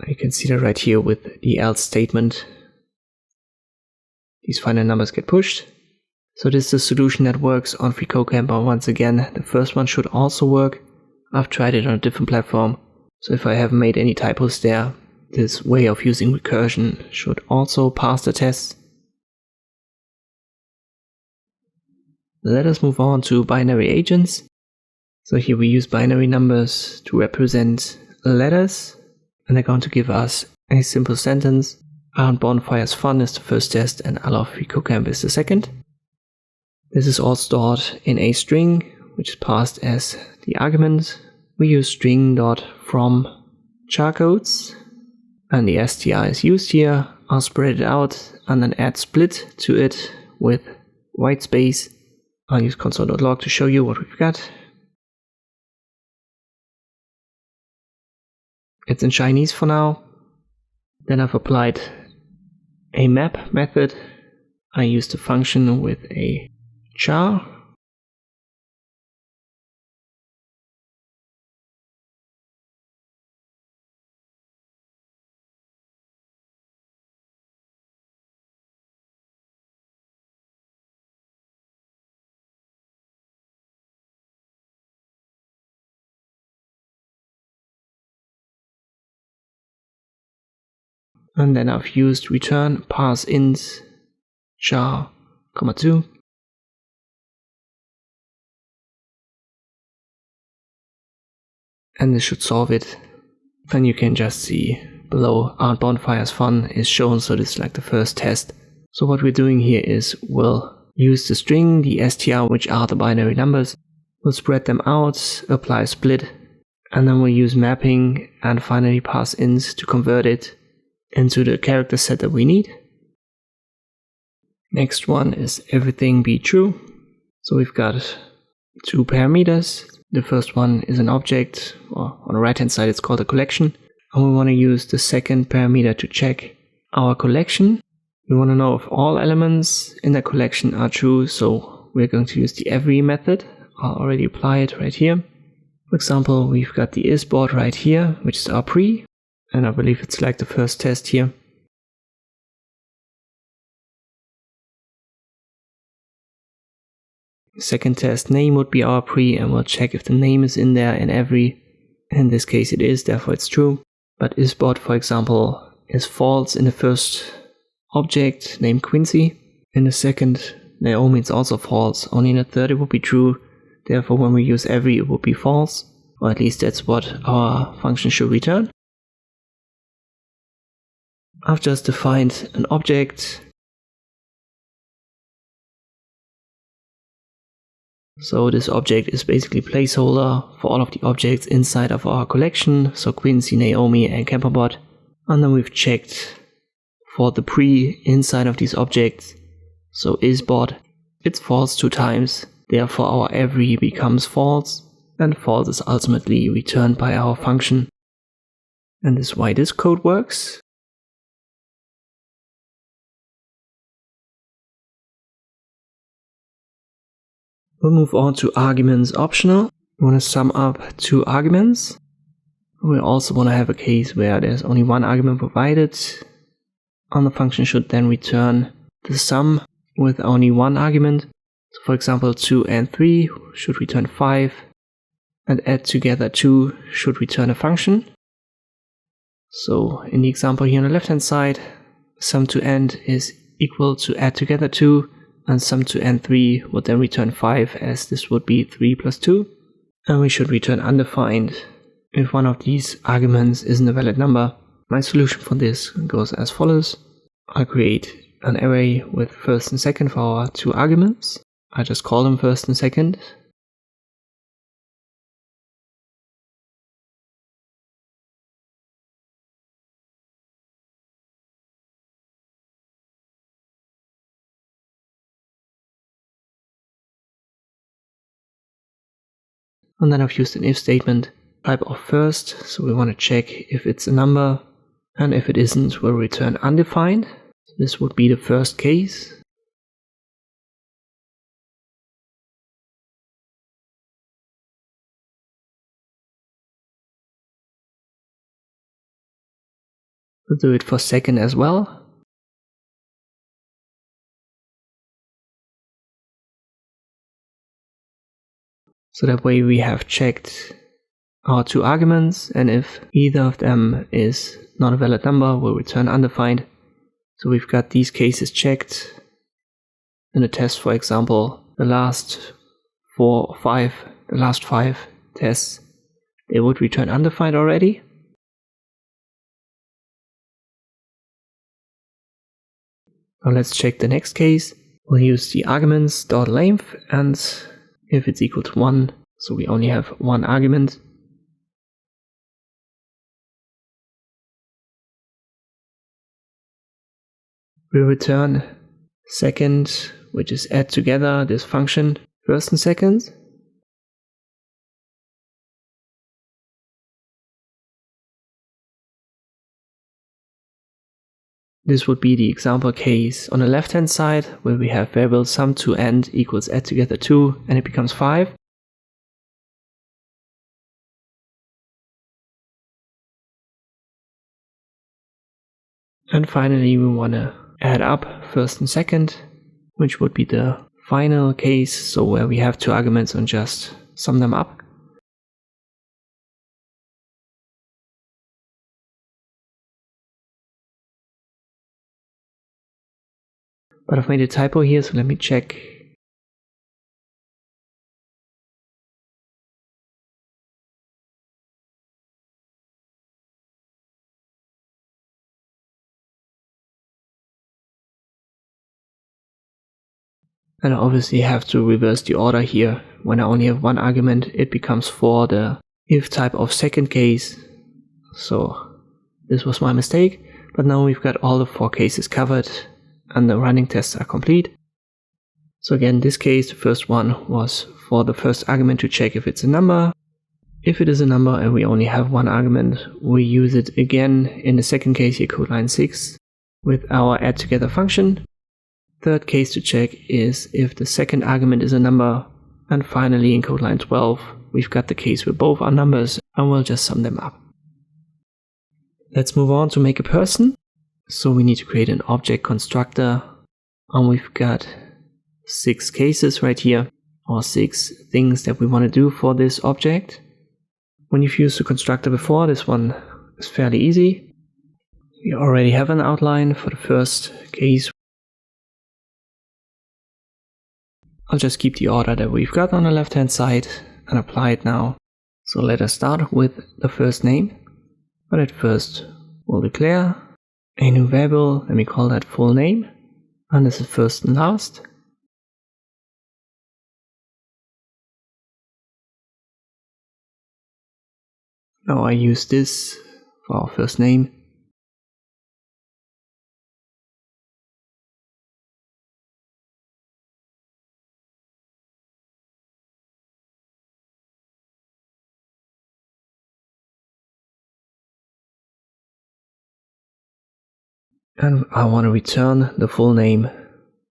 You can see that right here with the else statement. These final numbers get pushed. So this is the solution that works on FreeCodeCamp, but once again, the first one should also work. I've tried it on a different platform, so if I haven't made any typos there, this way of using recursion should also pass the test. Let us move on to binary agents. So here we use binary numbers to represent letters, and they're going to give us a simple sentence. Aren't bonfires fun is the first test, and I love FreeCodeCamp is the second. This is all stored in a string, which is passed as the argument. We use string.from charcodes, and the str is used here. I'll spread it out and then add split to it with white space. I'll use console.log to show you what we've got. It's in Chinese for now. Then I've applied a map method. I used a function with a char. And then I've used return parse int char, 2. And this should solve it. Then you can just see below aren't bonfires fun is shown, so this is like the first test. So what we're doing here is we'll use the string, the str, which are the binary numbers. We'll spread them out, apply split, and then we'll use mapping and finally pass int to convert it into the character set that we need. Next one is everything be true. So we've got 2 parameters. The first one is an object, or on the right hand side it's called a collection. And we want to use the second parameter to check our collection. We want to know if all elements in the collection are true, so we're going to use the every method. I'll already apply it right here. For example, we've got the isBoard right here, which is our pre. And I believe it's like the first test here. Second test name would be our pre, and we'll check if the name is in there in every. In this case it is, therefore it's true. But isBoard, for example, is false in the first object named Quincy. In the second, Naomi is also false. Only in the third it would be true. Therefore when we use every it would be false. Or at least that's what our function should return. I've just defined an object So this object is basically placeholder for all of the objects inside of our collection, so Quincy, Naomi and Camperbot. And then we've checked for the pre inside of these objects, so isBot, it's false 2 times, therefore our every becomes false, and false is ultimately returned by our function. And this is why this code works. We'll move on to arguments optional. We want to sum up 2 arguments. We also want to have a case where there's only 1 argument provided, and the function should then return the sum with only 1 argument. So for example, 2 and 3 should return 5, and add together 2 should return a function. So in the example here on the left hand side, sum to end is equal to add together 2, and sum to end 3 would then return 5, as this would be 3 plus 2. And we should return undefined if one of these arguments isn't a valid number. My solution for this goes as follows. I create an array with first and second for our 2 arguments. I just call them first and second. And then I've used an if statement, type of first, so we want to check if it's a number, and if it isn't, we'll return undefined. This would be the first case. We'll do it for second as well. So that way we have checked our 2 arguments, and if either of them is not a valid number, we'll return undefined. So we've got these cases checked. In the test, for example, the last 5 tests, they would return undefined already. Now let's check the next case. We'll use the arguments .length, and if it's equal to 1, so we only have 1 argument, we return second, which is add together this function first and second. This would be the example case on the left hand side, where we have variable sum to end equals add together 2, and it becomes 5. And finally we want to add up first and second, which would be the final case, so where we have 2 arguments and just sum them up. But I've made a typo here, so let me check. And I obviously have to reverse the order here. When I only have 1 argument, it becomes for the if type of second case. So this was my mistake, but now we've got all the 4 cases covered and the running tests are complete. So again, this case, the first one was for the first argument to check if it's a number. If it is a number and we only have 1 argument, we use it again in the second case here, code line 6, with our add together function. Third case to check is if the second argument is a number, and finally in code line 12 we've got the case where both are numbers, and we'll just sum them up. Let's move on to make a person. So we need to create an object constructor, and we've got 6 cases right here, or 6 things that we want to do for this object. When you've used the constructor before, this one is fairly easy. We already have an outline for the first case. I'll just keep the order that we've got on the left hand side and apply it now. So let us start with the first name, but at first we'll declare a new variable, let me call that full name, and this is first and last. Now I use this for our first name. And I want to return the full name,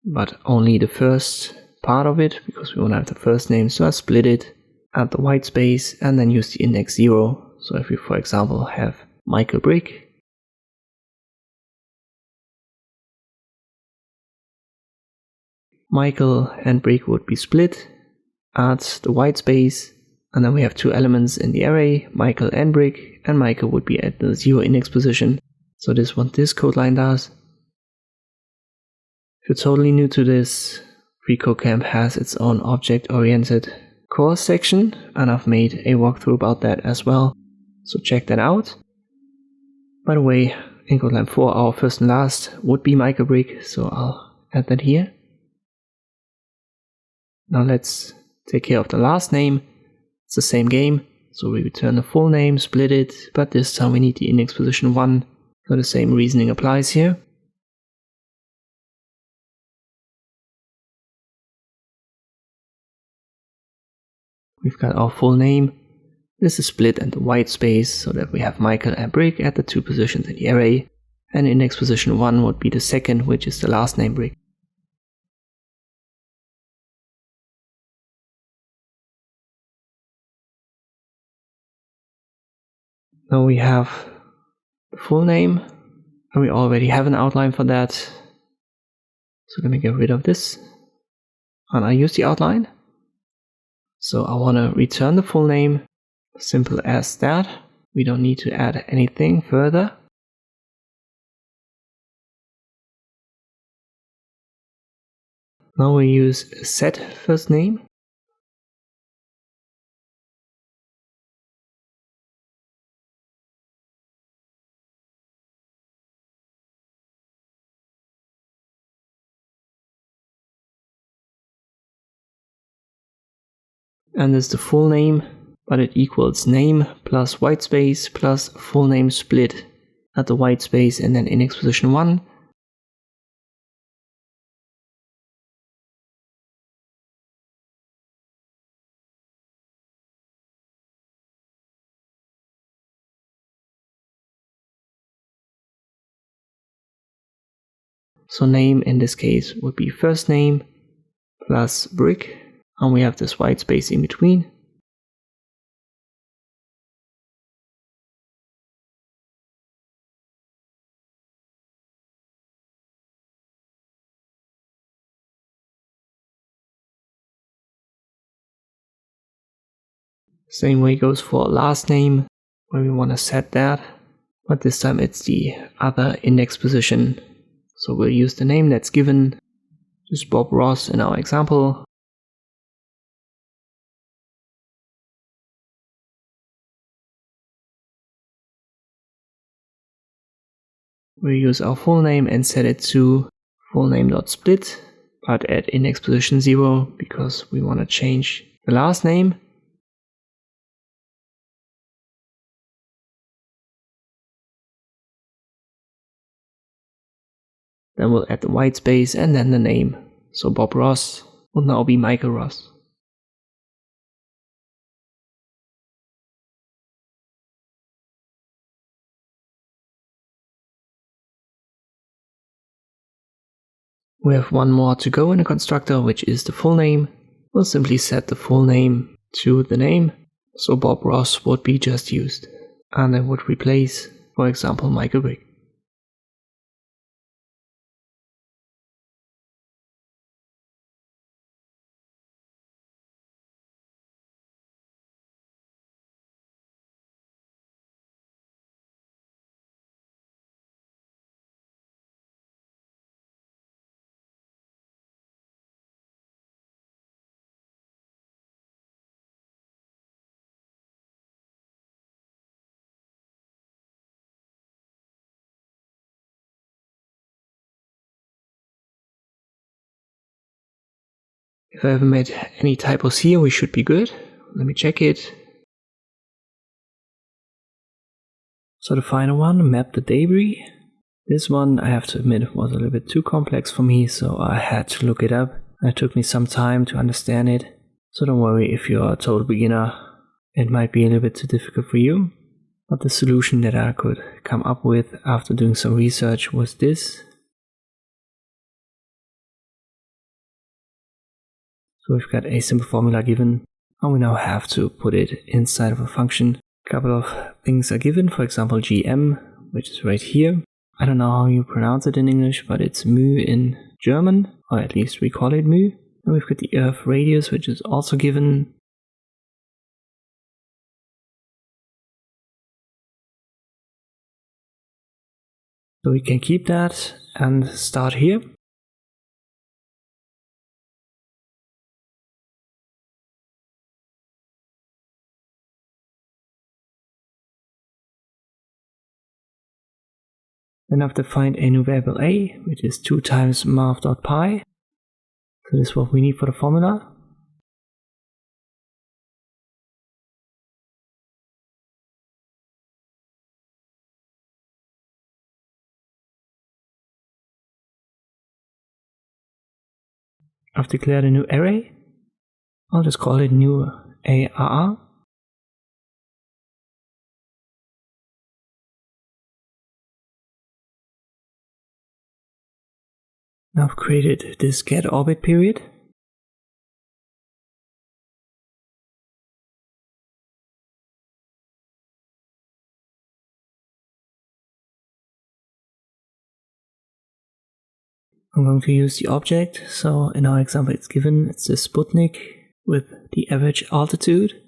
but only the first part of it, because we want to have the first name. So I split it, add the white space, and then use the index 0. So if we, for example, have Michael Brick, Michael and Brick would be split, add the white space, and then we have two elements in the array, Michael and Brick, and Michael would be at the 0 index position. So this is what this code line does. If you're totally new to this, FreeCodeCamp has its own object-oriented course section, and I've made a walkthrough about that as well, so check that out. By the way, in code line 4, our first and last would be Michael Brick, so I'll add that here. Now let's take care of the last name. It's the same game, so we return the full name, split it, but this time we need the index position 1, so the same reasoning applies here. We've got our full name. This is split and the white space so that we have Michael and Brick at the 2 positions in the array, and index position 1 would be the second, which is the last name Brick. Now we have the full name, and we already have an outline for that. So let me get rid of this, and I use the outline. So I want to return the full name, simple as that. We don't need to add anything further. Now we use set first name. And this is the full name, but it equals name plus white space plus full name split at the white space and then index position 1. So name in this case would be first name plus Brick, and we have this white space in between. Same way goes for last name, where we want to set that, but this time it's the other index position. So we'll use the name that's given, just Bob Ross in our example. We use our full name and set it to fullname.split, but at index position 0 because we want to change the last name. Then we'll add the white space and then the name. So Bob Ross will now be Michael Ross. We have one more to go in the constructor, which is the full name. We'll simply set the full name to the name. So Bob Ross would be just used. And then would replace, for example, Michael Brick. If I haven't made any typos here, we should be good. Let me check it. So the final one, map the debris. This one, I have to admit, was a little bit too complex for me, so I had to look it up. It took me some time to understand it. So don't worry if you're a total beginner, it might be a little bit too difficult for you. But the solution that I could come up with after doing some research was this. So we've got a simple formula given, and we now have to put it inside of a function. A couple of things are given, for example gm, which is right here. I don't know how you pronounce it in English, but it's mu in German, or at least we call it mu. And we've got the earth radius, which is also given. So we can keep that and start here. Then I've defined a new variable a, which is 2 times math.pi. So this is what we need for the formula. I've declared a new array. I'll just call it new ARR. Now I've created this get orbit period. I'm going to use the object, so in our example it's given, it's the Sputnik with the average altitude.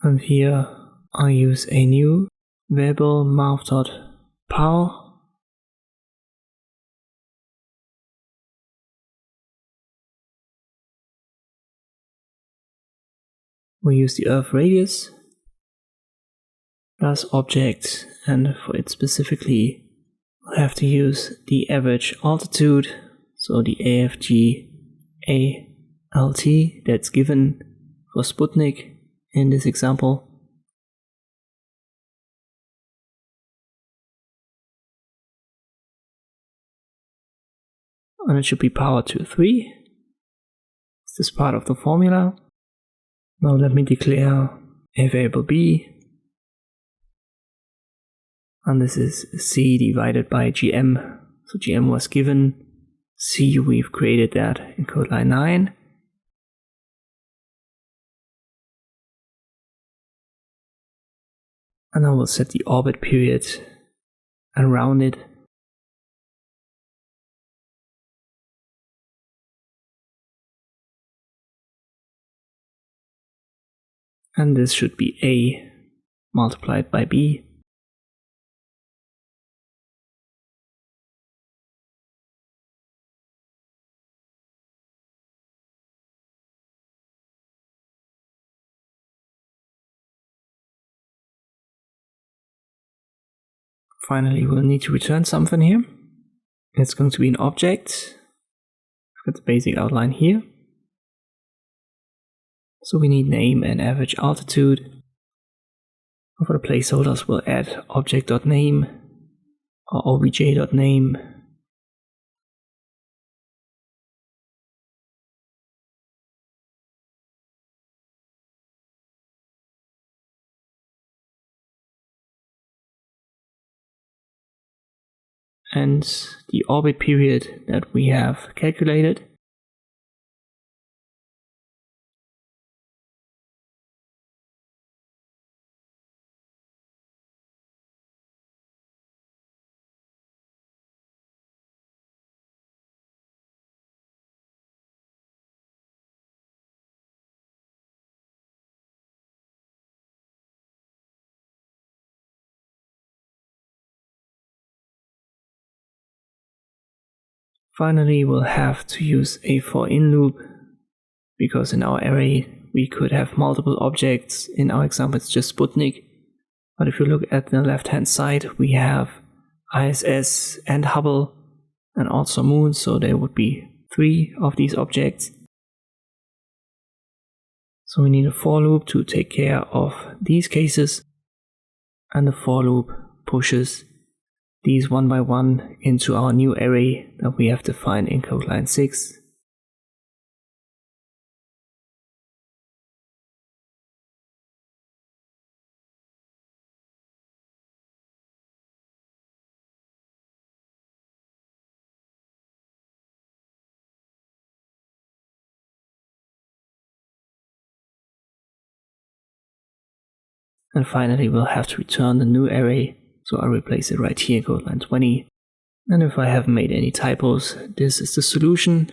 And here I use a new variable math.pow. We use the earth radius plus object, and for it specifically we'll have to use the average altitude, so the AFG ALT that's given for Sputnik in this example. And it should be power to 3. This is part of the formula. Now let me declare a variable b, and this is c divided by gm. So gm was given, c we've created that in code line 9. And I will set the orbit period and round it. And this should be a multiplied by b. Finally, we'll need to return something here. It's going to be an object. I've got the basic outline here. So we need name and average altitude. And for the placeholders, we'll add object.name or obj.name. And the orbit period that we have calculated. Finally, we'll have to use a for in loop, because in our array we could have multiple objects. In our example, it's just Sputnik. But if you look at the left hand side, we have ISS and Hubble and also Moon, so there would be 3 of these objects. So we need a for loop to take care of these cases, and the for loop pushes these one by one into our new array that we have defined in code line 6. And finally we'll have to return the new array, so I'll replace it right here in code line 20. And if I haven't made any typos, this is the solution.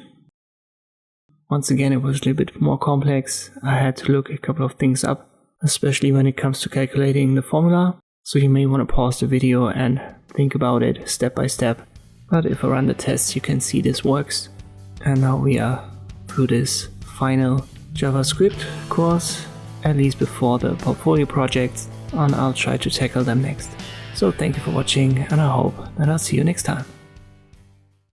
Once again, it was a little bit more complex. I had to look a couple of things up, especially when it comes to calculating the formula. So you may want to pause the video and think about it step by step. But if I run the tests, you can see this works. And now we are through this final JavaScript course, at least before the portfolio projects, and I'll try to tackle them next. So thank you for watching, and I hope that I'll see you next time.